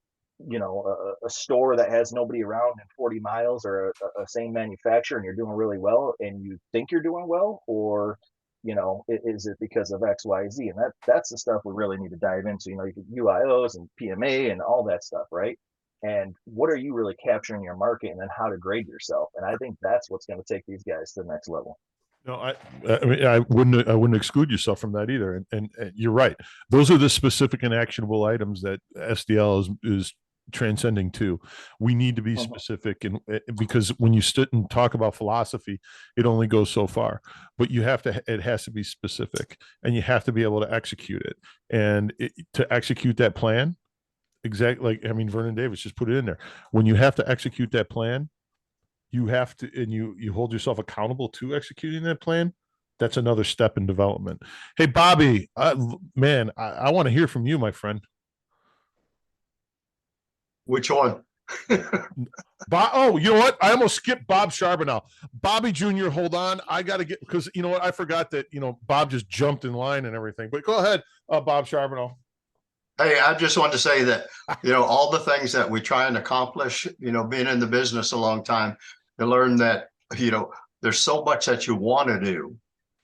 store that has nobody around in 40 miles, or a same manufacturer, and you're doing really well and you think you're doing well, or is it because of X, Y, Z? And that's the stuff we really need to dive into. UIOs and PMA and all that stuff, right? And what are you really capturing in your market, and then how to grade yourself? And I think that's what's going to take these guys to the next level.
No, I mean, I wouldn't exclude yourself from that either. And you're right. Those are the specific and actionable items that SDL is transcending to. We need to be specific, and because when you sit and talk about philosophy, it only goes so far. But it has to be specific, and you have to be able to execute it. And to execute that plan, exactly, like, I mean, Vernon Davis just put it in there. When you have to execute that plan, you have to, and you hold yourself accountable to executing that plan. That's another step in development. Hey, Bobby, man, I want to hear from you, my friend.
Which one?
Oh, you know what? I almost skipped Bob Charbonneau. Bobby Jr., hold on. I got to get, because you know what? I forgot that, Bob just jumped in line and everything. But go ahead, Bob Charbonneau.
Hey, I just wanted to say that, all the things that we try and accomplish, being in the business a long time, you learn that, there's so much that you want to do,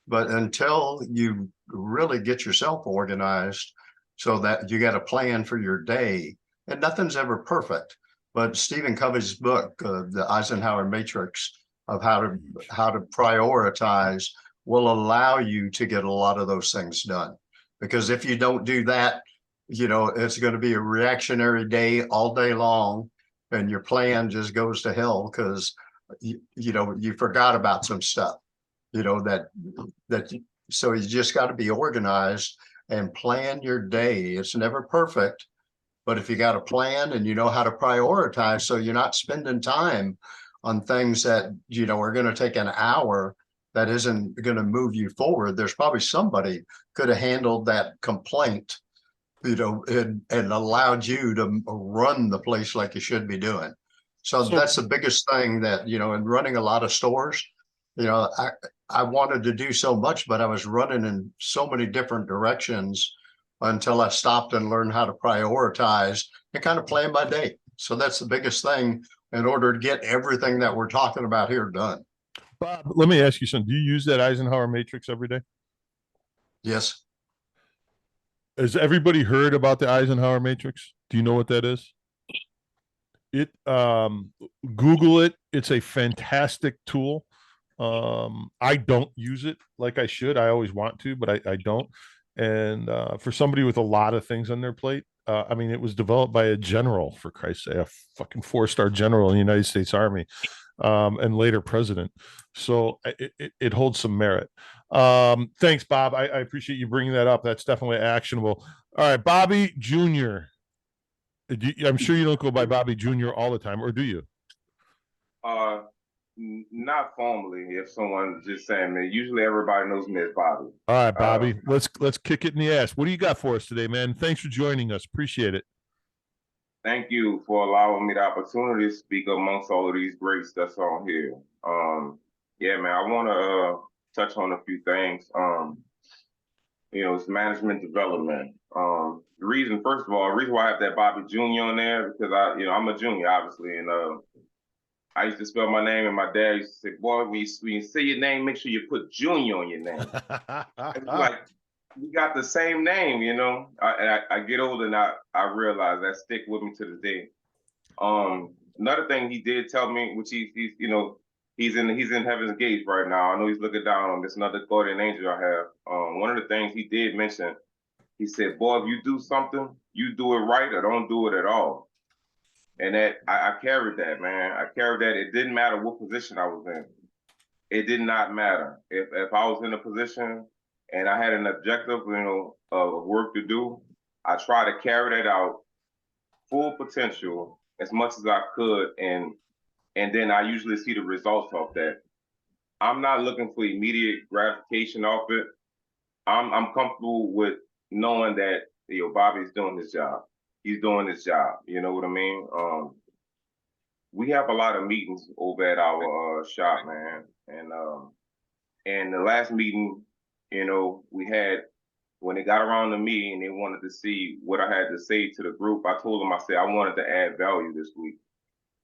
but until you really get yourself organized so that you got a plan for your day, and nothing's ever perfect. But Stephen Covey's book, the Eisenhower Matrix of how to prioritize, will allow you to get a lot of those things done. Because if you don't do that, it's going to be a reactionary day all day long, and your plan just goes to hell because you forgot about some stuff. So you just got to be organized and plan your day. It's never perfect, but if you got a plan and you know how to prioritize, so you're not spending time on things that, are going to take an hour, that isn't going to move you forward. There's probably somebody could have handled that complaint, and allowed you to run the place like you should be doing. So that's the biggest thing that, in running a lot of stores, I wanted to do so much, but I was running in so many different directions until I stopped and learned how to prioritize and kind of plan my day. So that's the biggest thing in order to get everything that we're talking about here done.
Bob, let me ask you something. Do you use that Eisenhower Matrix every day?
Yes.
Has everybody heard about the Eisenhower Matrix? Do you know what that is? Google it. It's a fantastic tool I don't use it like I should. I always want to, but I don't. And for somebody with a lot of things on their plate, I mean, it was developed by a general, for Christ's sake, a fucking 4-star general in the United States Army, and later president. So it holds some merit. Thanks, Bob. I appreciate you bringing that up. That's definitely actionable. All right, Bobby Jr. I'm sure you don't go by Bobby Jr. all the time, or do you?
Not formally. If someone just saying me, usually everybody knows me as Bobby.
All right, Bobby. Let's kick it in the ass. What do you got for us today, man? Thanks for joining us. Appreciate it.
Thank you for allowing me the opportunity to speak amongst all of these greats that's on here. Yeah, man, I want to touch on a few things. It's management development. The reason, first of all, the reason why I have that Bobby Jr. on there because I'm a junior, obviously, and I used to spell my name, and my dad used to say, "Boy, when you say your name, make sure you put Junior on your name." It's like we got the same name, I get older and I realize that stick with me to this day. Another thing he did tell me, which he's in heaven's gates right now. I know he's looking down on this another guardian angel I have. One of the things he did mention, he said, "Boy, if you do something, you do it right or don't do it at all." And that I carried that, man. I carried that. It didn't matter what position I was in. It did not matter. If I was in a position and I had an objective, of work to do, I try to carry that out full potential as much as I could, and then I usually see the results of that. I'm not looking for immediate gratification off it. I'm comfortable with knowing that Bobby's doing his job. He's doing his job. You know what I mean? We have a lot of meetings over at our shop, man. And the last meeting, we had, when they got around to me and they wanted to see what I had to say to the group, I told them, I said, I wanted to add value this week.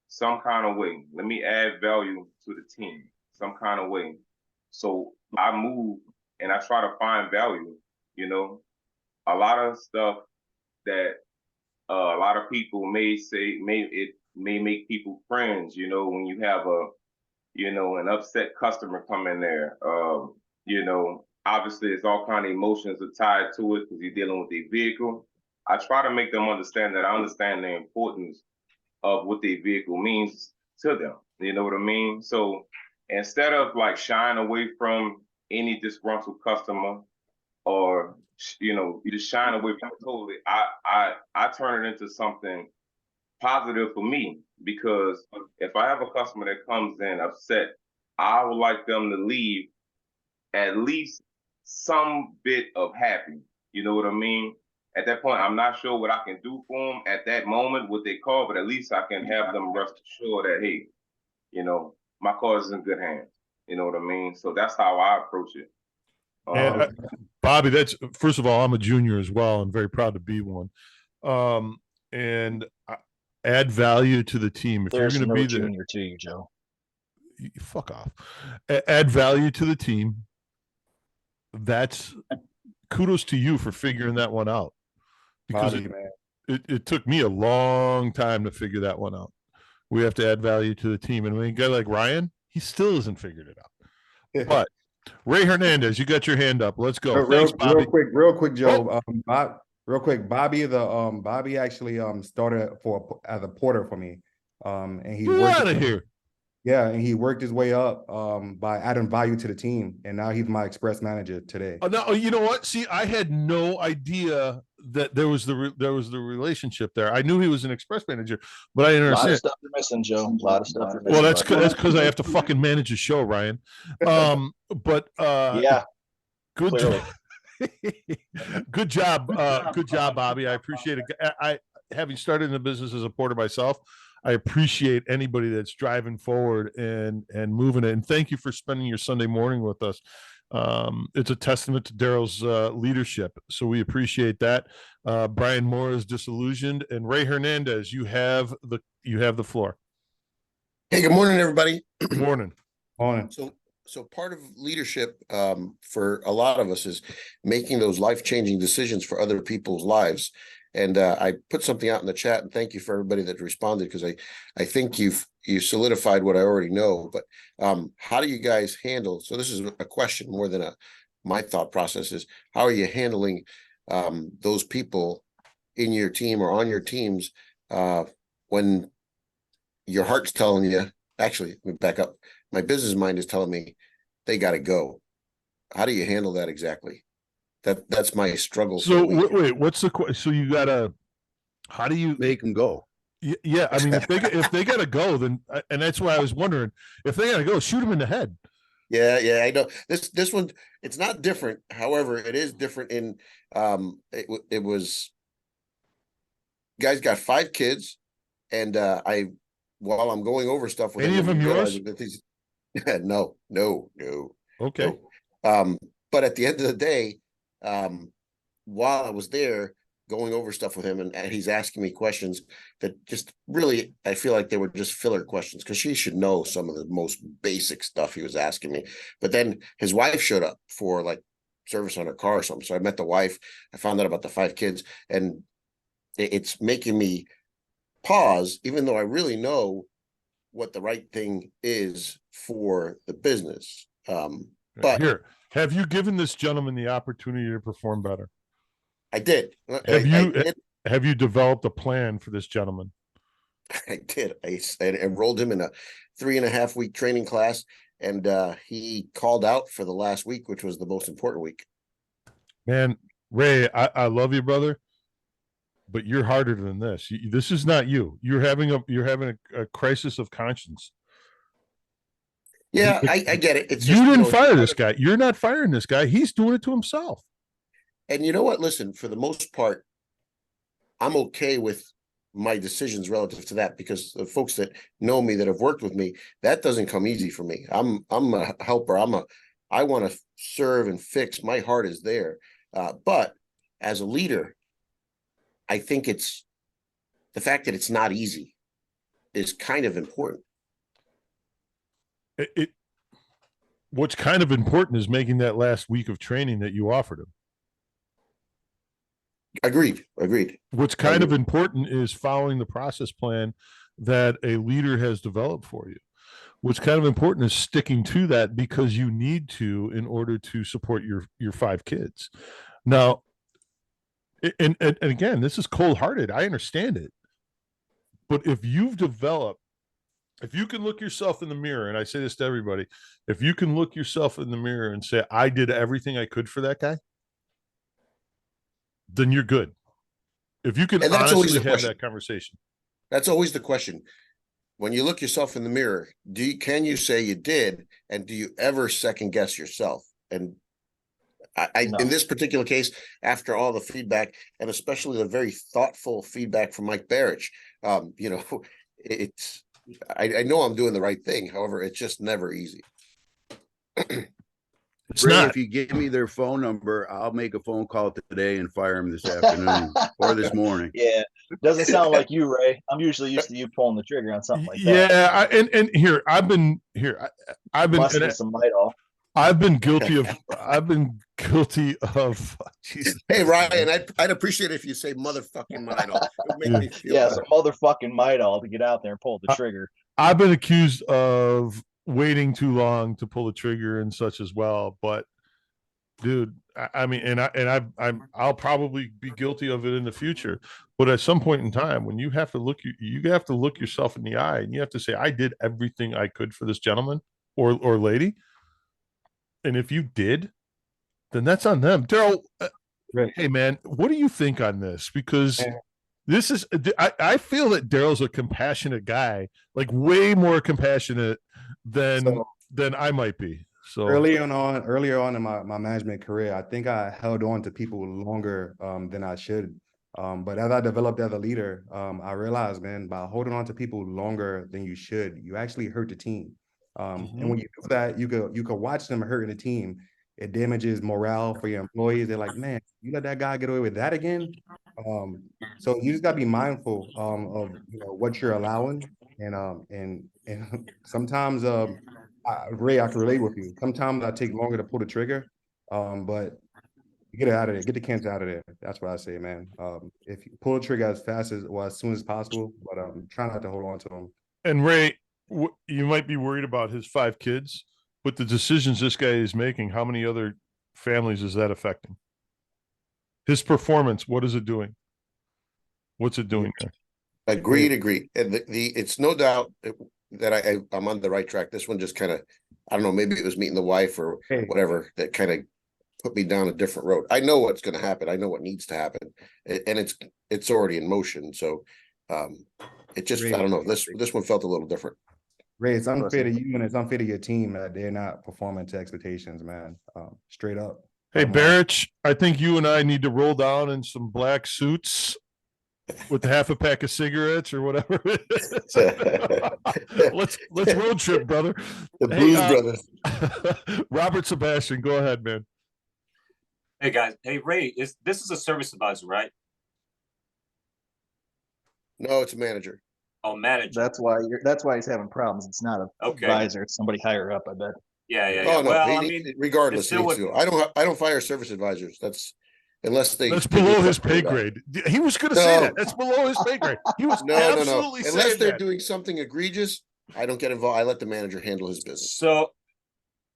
Some kind of way. Let me add value to the team. Some kind of way. So I move and I try to find value, a lot of stuff that a lot of people may say, may make people cringe, when you have an upset customer come in there. Obviously there's all kind of emotions are tied to it because you're dealing with a vehicle. I try to make them understand that I understand the importance of what their vehicle means to them. You know what I mean? So instead of like shying away from any disgruntled customer or, you just shine away from it totally, I turn it into something positive for me, because if I have a customer that comes in upset, I would like them to leave at least some bit of happy. You know what I mean? At that point, I'm not sure what I can do for them at that moment, what they call, but at least I can have them rest assured that, hey, my car is in good hands. You know what I mean? So that's how I approach it.
And Bobby, that's, first of all, I'm a junior as well. I'm very proud to be one. And add value to the team. If
There's
you're going to
no
be
junior to you, Joe.
fuck off. Add value to the team. That's kudos to you for figuring that one out, because
Bobby, man.
it took me a long time to figure that one out. We have to add value to the team, and when a guy like Ryan, he still hasn't figured it out. But Ray Hernandez, you got your hand up. Let's go. Thanks, Bobby.
Real quick, Joe. Real quick, Bobby. Bobby actually started as a porter for me. And he
Get
worked
out of here.
Yeah, and he worked his way up by adding value to the team, and now he's my express manager today.
Oh, no, you know what? See, I had no idea that there was the relationship there. I knew he was an express manager, but I didn't
A lot
understand.
of stuff you're missing, Joe. A lot of stuff you're missing.
Well, that's because I have to fucking manage a show, Ryan. But
yeah,
good
clearly.
good job, Bobby. I appreciate it. Having started in the business as a porter myself, I appreciate anybody that's driving forward and moving it. And thank you for spending your Sunday morning with us. It's a testament to Daryl's leadership. So we appreciate that. Brian Moore is disillusioned, and Ray Hernandez, you have the floor.
Hey, good morning, everybody.
Good morning.
Morning.
So so part of leadership for a lot of us is making those life-changing decisions for other people's lives. And I put something out in the chat, and thank you for everybody that responded, because I think you solidified what I already know. But how do you guys handle? So this is a question more than my thought process is, how are you handling those people in your team or on your teams when your heart's telling you, actually, let me back up. My business mind is telling me they got to go. How do you handle that exactly? That's my struggle.
So wait, what's the question? So you gotta, how do you
Make them go.
Yeah, I mean, if they gotta go, then, and that's why I was wondering, if they gotta go, shoot them in the head.
Yeah, I know this one. It's not different. However, it is different in it was guy's got 5 kids, and while I'm going over stuff with
Any of them yours?
that these no.
Okay.
No. But at the end of the day, while I was there going over stuff with him, and he's asking me questions that just really, I feel like they were just filler questions, because she should know some of the most basic stuff he was asking me. But then his wife showed up for like service on her car or something. So I met the wife. I found out about the 5 kids, and it's making me pause, even though I really know what the right thing is for the business. But
here, have you given this gentleman the opportunity to perform better?
I did.
Have you developed a plan for this gentleman?
I did. I enrolled him in a 3.5-week training class, and he called out for the last week, which was the most important week.
Man, Ray, I love you, brother, but you're harder than this. This is not you. You're having a crisis of conscience.
Yeah, I get it. It's
you
just,
didn't fire this guy. You're not firing this guy. He's doing it to himself.
And you know what? Listen, for the most part, I'm okay with my decisions relative to that, because the folks that know me, that have worked with me, that doesn't come easy for me. I'm a helper. I want to serve and fix. My heart is there. But as a leader, I think it's the fact that it's not easy is kind of important.
What's kind of important is making that last week of training that you offered him.
Agreed.
What's kind of important is following the process plan that a leader has developed for you. What's kind of important is sticking to that, because you need to, in order to support your 5 kids. Now, and again, this is cold-hearted. I understand it. But if you can look yourself in the mirror, and I say this to everybody, if you can look yourself in the mirror and say, I did everything I could for that guy, then you're good. If you can honestly have that conversation.
That's always the question. When you look yourself in the mirror, can you say you did, and do you ever second guess yourself? And no. In this particular case, after all the feedback, and especially the very thoughtful feedback from Mike Barrich, I know I'm doing the right thing. However, it's just never easy.
Ray, if you give me their phone number, I'll make a phone call today and fire them this afternoon or this morning.
Yeah, doesn't sound like you, Ray. I'm usually used to you pulling the trigger on something like that.
Yeah, and here I've been
some Midol.
I've been guilty of.
Jesus. Hey Ryan, I'd appreciate it if you say motherfucking Midol.
Some motherfucking Midol to get out there and pull the trigger.
I've been accused of waiting too long to pull the trigger and such as well, but dude, I mean, I'll probably be guilty of it in the future. But at some point in time, when you have to look yourself in the eye, and you have to say, I did everything I could for this gentleman or lady. And if you did, then that's on them. Daryl, hey man, what do you think on this? Because this is, I feel that Daryl's a compassionate guy, like way more compassionate than I might be. So
earlier on in my management career, I think I held on to people longer than I should. But as I developed as a leader, I realized, man, by holding on to people longer than you should, you actually hurt the team. And when you do that, you could watch them hurting the team. It damages morale for your employees. They're like, man, you let that guy get away with that again. So you just gotta be mindful of what you're allowing, and sometimes Ray, I can relate with you. Sometimes I take longer to pull the trigger, but get it out of there. Get the cancer out of there. That's what I say, man. If you pull the trigger as fast as or as soon as possible, but try not to hold on to them.
And Ray, you might be worried about his 5 kids, but the decisions this guy is making, how many other families is that affecting? His performance, what is it doing? What's it doing there?
Agreed. And it's no doubt that I'm on the right track. This one just kind of, I don't know, maybe it was meeting the wife or whatever that kind of put me down a different road. I know what's going to happen. I know what needs to happen, and it's already in motion. So it just, I don't know. This one felt a little different.
Ray, it's unfair to you and it's unfair to your team that they're not performing to expectations, man. Straight up.
Hey, Barrich, I think you and I need to roll down in some black suits with half a pack of cigarettes or whatever it is. let's road trip, brother.
The Blues Brothers.
Robert Sebastian, go ahead, man.
Hey guys. Hey Ray, this is a service advisor, right?
No, it's a manager.
Oh, manager.
That's why he's having problems. It's not an advisor. It's somebody higher up, I bet.
Yeah.
Oh no.
Well, I mean,
regardless, I don't fire service advisors. That's unless they.
That's below his pay grade. He was going to say that. That's below his pay grade. He was absolutely saying
unless they're doing something egregious, I don't get involved. I let the manager handle his business.
So,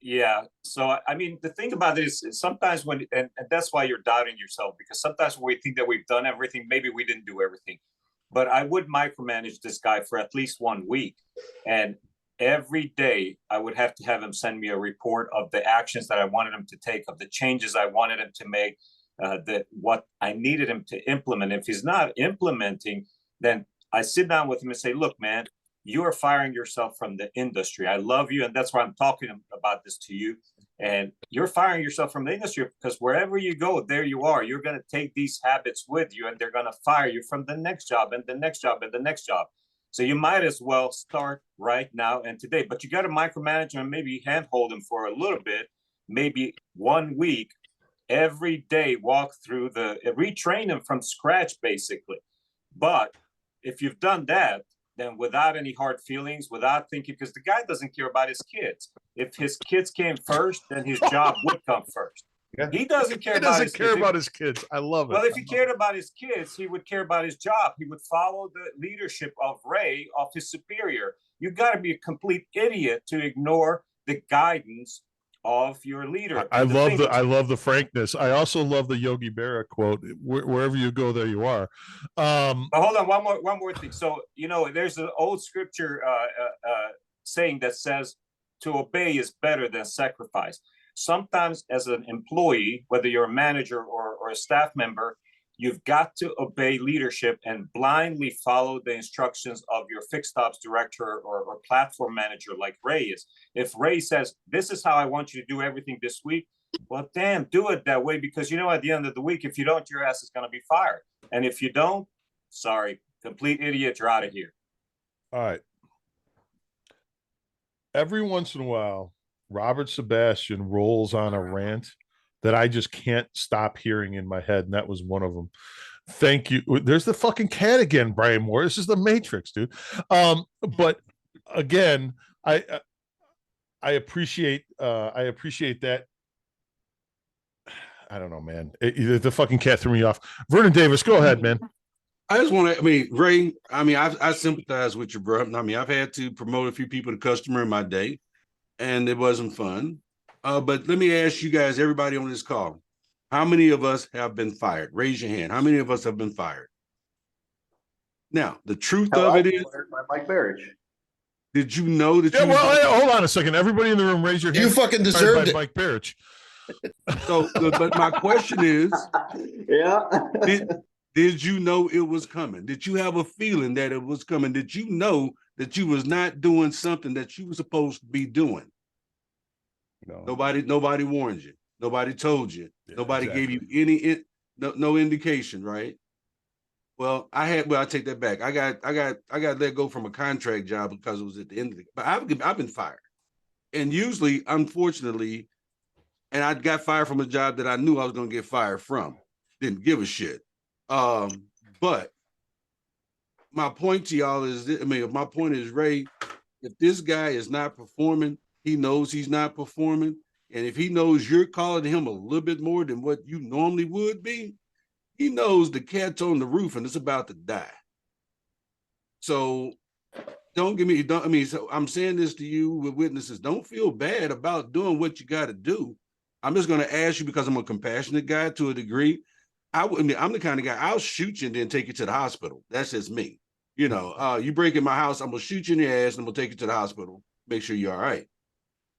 yeah. So, I mean, the thing about it is sometimes and that's why you're doubting yourself, because sometimes when we think that we've done everything, maybe we didn't do everything. But I would micromanage this guy for at least 1 week. And every day I would have to have him send me a report of the actions that I wanted him to take, of the changes I wanted him to make, what I needed him to implement. If he's not implementing, then I sit down with him and say, look, man, you are firing yourself from the industry. I love you. And that's why I'm talking about this to you. And you're firing yourself from the industry because wherever you go, there you are. You're going to take these habits with you and they're going to fire you from the next job and the next job and the next job. So you might as well start right now and today, but you got to micromanage him and maybe handhold him for a little bit, maybe 1 week, every day, walk through retrain him from scratch, basically. But if you've done that, then without any hard feelings, without thinking, because the guy doesn't care about his kids. If his kids came first, then his job would come first. Yeah. He doesn't care
about his kids. I love it.
Well, if he cared about his kids, he would care about his job. He would follow the leadership of Ray, of his superior. You got to be a complete idiot to ignore the guidance of your leader.
I love the frankness. I also love the Yogi Berra quote. Wherever you go, there you are.
But hold on, one more thing. So there's an old scripture saying that says to obey is better than sacrifice. Sometimes as an employee, whether you're a manager or a staff member, you've got to obey leadership and blindly follow the instructions of your fixed ops director or platform manager like Ray is. If Ray says, this is how I want you to do everything this week, well, damn, do it that way, because at the end of the week, if you don't, your ass is going to be fired. And if you don't, sorry, complete idiot, you're out of here.
All right. Every once in a while, Robert Sebastian rolls on a rant that I just can't stop hearing in my head, and that was one of them. Thank you. There's the fucking cat again, Brian Moore. This is the Matrix, dude. But again, I appreciate that. I don't know, man. The fucking cat threw me off. Vernon Davis, go ahead, man.
I just want to, Ray, I sympathize with you, bro. I've had to promote a few people to customer in my day, and it wasn't fun. But let me ask you guys, everybody on this call, how many of us have been fired? Raise your hand. How many of us have been fired? Now, the truth of it is,
by Mike Barrich.
Did you know that?
Yeah, hold on a second. Everybody in the room, raise your hand.
You fucking deserved it,
Mike Barrich.
So, but my question is,
yeah.
Did you know it was coming? Did you have a feeling that it was coming? Did you know that you was not doing something that you were supposed to be doing? No. Nobody warned you. Nobody told you. Yeah, nobody gave you any no indication, right? Well, I take that back. I got let go from a contract job because it was at the end of but I've been fired. And usually, unfortunately, and I got fired from a job that I knew I was going to get fired from. Didn't give a shit. But my point to y'all is, my point is, Ray, if this guy is not performing, he knows he's not performing. And if he knows you're calling him a little bit more than what you normally would be, he knows the cat's on the roof and it's about to die. So don't give me, don't, I mean, so I'm saying this to you with witnesses. Don't feel bad about doing what you got to do. I'm just going to ask you, because I'm a compassionate guy to a degree. I mean, I'm the kind of guy, I'll shoot you and then take you to the hospital. That's just me. You know, you break in my house, I'm going to shoot you in the ass and I'm going to take you to the hospital. Make sure you're all right.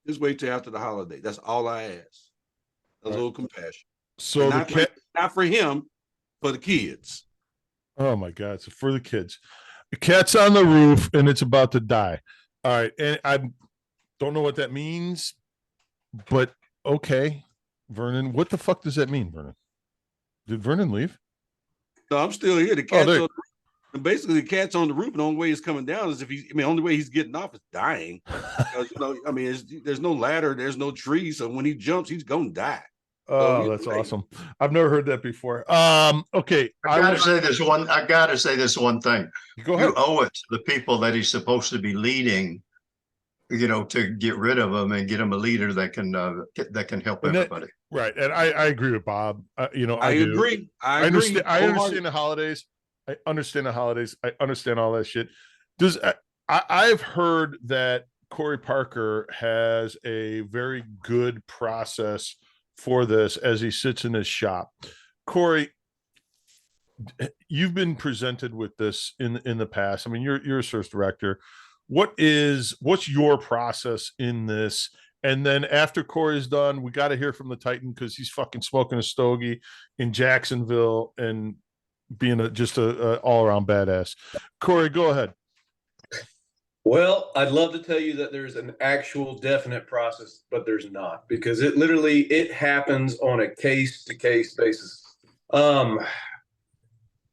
Just wait till after the holiday. That's all I ask. A little compassion.
So
not for him, for the kids.
Oh my God. So for the kids. The cat's on the roof and it's about to die. All right. And I don't know what that means, but okay. Vernon, what the fuck does that mean, Vernon? Did Vernon leave?
No, I'm still here. The cat's on the roof. And basically, the cat's on the roof, and the only way he's coming down is if the only way he's getting off is dying. Because, I mean, there's no ladder, there's no tree. So when he jumps, he's going to die.
Oh, that's awesome. I've never heard that before. Okay.
I gotta say this one thing.
Go ahead.
You owe it to the people that he's supposed to be leading, to get rid of him and get him a leader that can help everybody.
Right. And I agree with Bob. I
agree. I
understand the holidays. I understand the holidays. I understand all that shit. I've heard that Corey Parker has a very good process for this as he sits in his shop. Corey, you've been presented with this in the past. I mean, you're a service director. What's your process in this? And then after Corey's done, we got to hear from the Titan, because he's fucking smoking a stogie in Jacksonville and being just a all-around badass. Corey, go ahead.
Well, I'd love to tell you that there's an actual definite process, but there's not, because it happens on a case-to-case basis.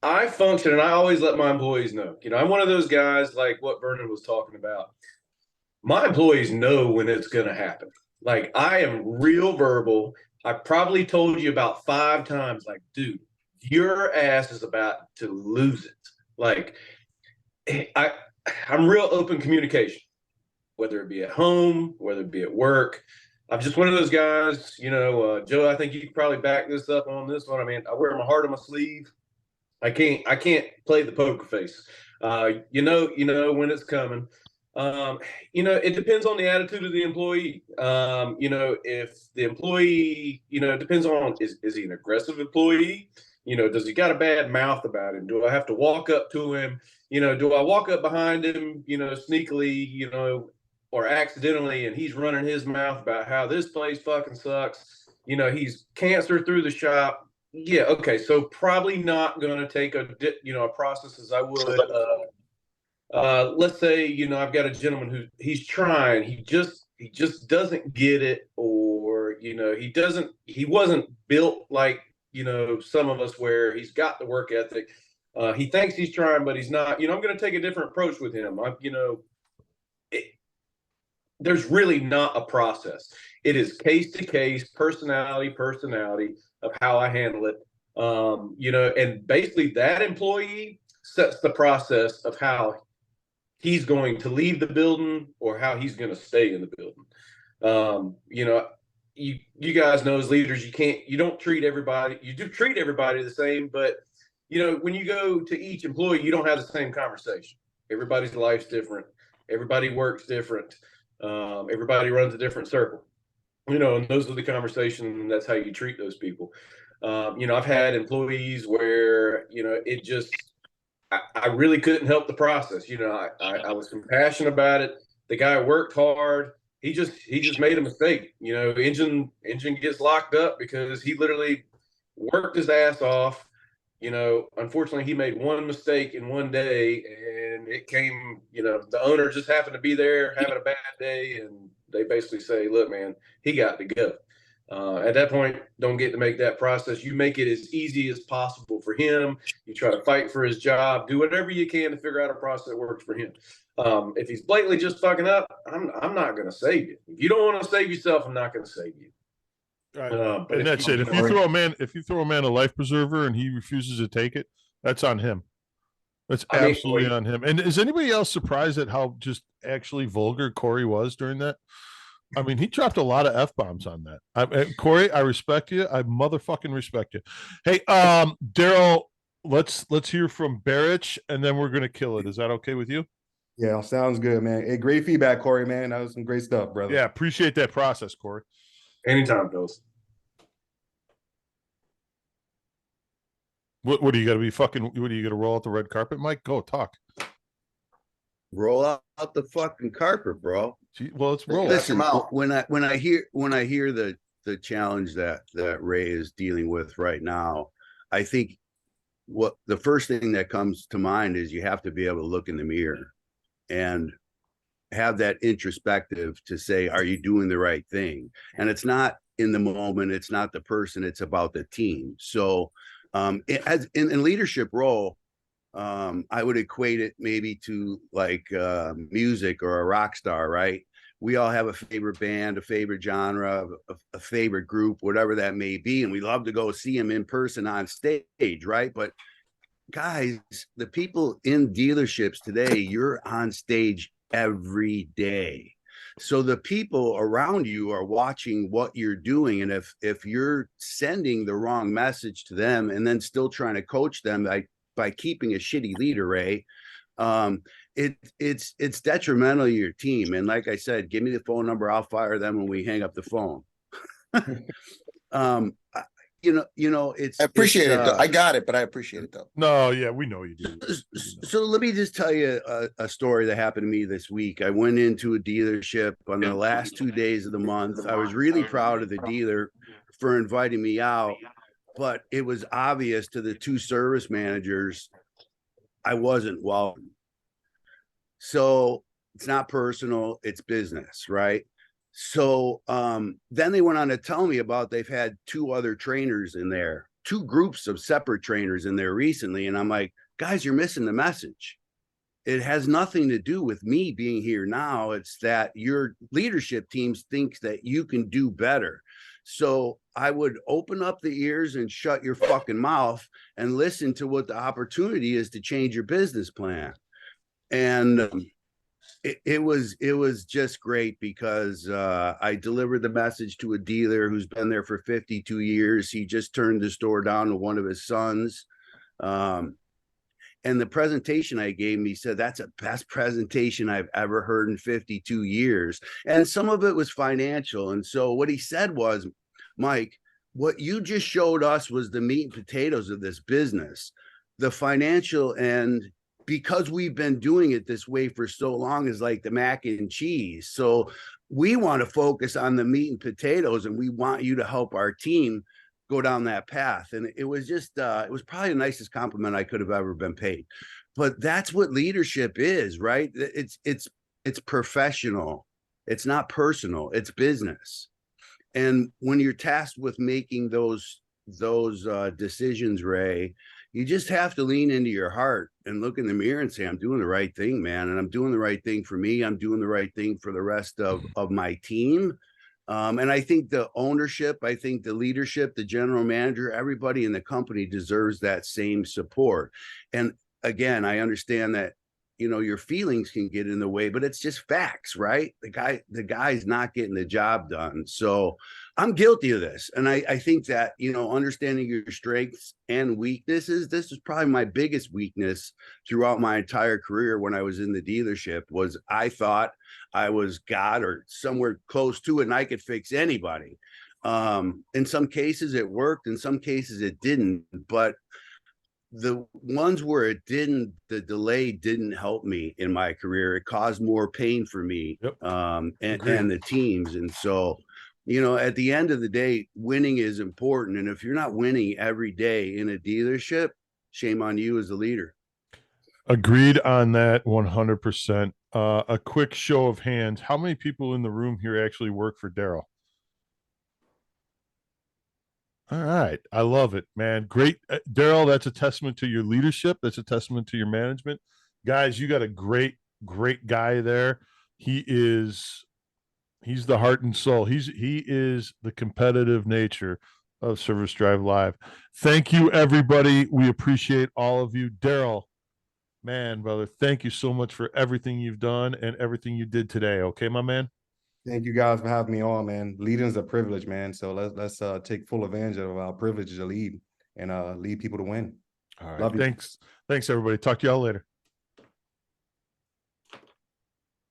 I function, and I always let my employees know. I'm one of those guys, like what Vernon was talking about. My employees know when it's going to happen. Like, I am real verbal. I probably told you about 5 times, like, dude, your ass is about to lose it. Like, I'm real open communication, whether it be at home, whether it be at work. I'm just one of those guys, Joe, I think you can probably back this up on this one. I mean, I wear my heart on my sleeve. I can't play the poker face. You know when it's coming. It depends on the attitude of the employee. If the employee, it depends on, is he an aggressive employee? Does he got a bad mouth about him? Do I have to walk up to him? Do I walk up behind him, sneakily, or accidentally, and he's running his mouth about how this place fucking sucks? He's cancer through the shop. Yeah, okay. So probably not going to take a process as I would. Let's say, I've got a gentleman who he's trying, he just doesn't get it, or, he wasn't built like, some of us, where he's got the work ethic. He thinks he's trying, but he's not. I'm going to take a different approach with him. There's really not a process. It is case to case, personality of how I handle it. And basically that employee sets the process of how he's going to leave the building or how he's going to stay in the building. You guys know, as leaders, you don't treat everybody, you do treat everybody the same, but when you go to each employee, you don't have the same conversation. Everybody's life's different. Everybody works different. Everybody runs a different circle, and those are the conversations, and that's how you treat those people. I've had employees where, it just, I really couldn't help the process. I was compassionate about it. The guy worked hard. He just made a mistake. Engine gets locked up because he literally worked his ass off. Unfortunately, he made one mistake in one day, and it came, the owner just happened to be there having a bad day, and they basically say, look, man, he got to go. At that point, don't get to make that process. You make it as easy as possible for him. You try to fight for his job, do whatever you can to figure out a process that works for him. If he's blatantly just fucking up, I'm not going to save you. If you don't want to save yourself, I'm not going to save you.
Right. And that's it. If you throw a man a life preserver and he refuses to take it, that's on him. That's absolutely on him. And is anybody else surprised at how just actually vulgar Corey was during that? I mean, he dropped a lot of F-bombs on that. Corey, I respect you. I motherfucking respect you. Hey, Daryl, let's hear from Barrich, and then we're gonna kill it. Is that okay with you?
Yeah, sounds good, man. Hey, great feedback, Corey, man. That was some great stuff, brother.
Yeah, appreciate that process, Corey.
Anytime, Bills.
What are you gonna be fucking? What are you gonna roll out the red carpet, Mike? Go talk.
Roll out the fucking carpet, bro.
Gee, well, it's rolling.
Listen, when I hear the challenge that Ray is dealing with right now, I think what the first thing that comes to mind is you have to be able to look in the mirror and have that introspective to say, are you doing the right thing? And it's not in the moment, it's not the person, it's about the team. So as in leadership role, I would equate it maybe to like music or a rock star, right? We all have a favorite band, a favorite genre, a favorite group, whatever that may be. And we love to go see them in person on stage, right? But guys, the people in dealerships today, you're on stage every day. So the people around you are watching what you're doing. And if you're sending the wrong message to them and then still trying to coach them by keeping a shitty leader, Ray, it's detrimental to your team. And like I said, give me the phone number, I'll fire them when we hang up the phone. It's
I appreciate it. I got it, but I appreciate it though.
No, yeah, we know you do.
So let me just tell you a story that happened to me this week. I went into a dealership on the last 2 days of the month. I was really proud of the dealer for inviting me out, but it was obvious to the two service managers I wasn't welcome. So it's not personal, it's business, right? So then they went on to tell me about they've had two other trainers in there, two groups of separate trainers in there recently. And I'm like, guys, you're missing the message. It has nothing to do with me being here now. It's that your leadership teams think that you can do better. So I would open up the ears and shut your fucking mouth and listen to what the opportunity is to change your business plan. And it was just great because I delivered the message to a dealer who's been there for 52 years. He just turned the store down to one of his sons. And the presentation I gave him, he said, that's the best presentation I've ever heard in 52 years. And some of it was financial. And so what he said was, Mike, what you just showed us was the meat and potatoes of this business. The financial end, because we've been doing it this way for so long, is like the mac and cheese. So we want to focus on the meat and potatoes, and we want you to help our team go down that path. And it was just, it was probably the nicest compliment I could have ever been paid. But that's what leadership is, right? It's professional. It's not personal. It's business. And when you're tasked with making those decisions, Ray, you just have to lean into your heart and look in the mirror and say, I'm doing the right thing, man. And I'm doing the right thing for me. I'm doing the right thing for the rest of my team. And I think the ownership, I think the leadership, the general manager, everybody in the company deserves that same support. And again, I understand that, your feelings can get in the way, but it's just facts, right? The guy's not getting the job done. So I'm guilty of this. And I think that, understanding your strengths and weaknesses, this is probably my biggest weakness throughout my entire career. When I was in the dealership, was I thought I was God or somewhere close to it, and I could fix anybody. In some cases it worked, in some cases it didn't, but the ones where it didn't, the delay didn't help me in my career. It caused more pain for me, and the teams. And so, at the end of the day, winning is important. And if you're not winning every day in a dealership, shame on you as a leader.
Agreed on that 100%. A quick show of hands. How many people in the room here actually work for Daryl? All right. I love it, man. Great. Daryl, that's a testament to your leadership. That's a testament to your management. Guys, you got a great guy there. He's the heart and soul. He is the competitive nature of Service Drive Live. Thank you, everybody. We appreciate all of you. Daryl, man, brother, thank you so much for everything you've done and everything you did today. Okay, my man?
Thank you guys for having me on, man. Leading is a privilege, man. So let's take full advantage of our privilege to lead and lead people to win.
All right.
Love you.
Thanks everybody. Talk to y'all later.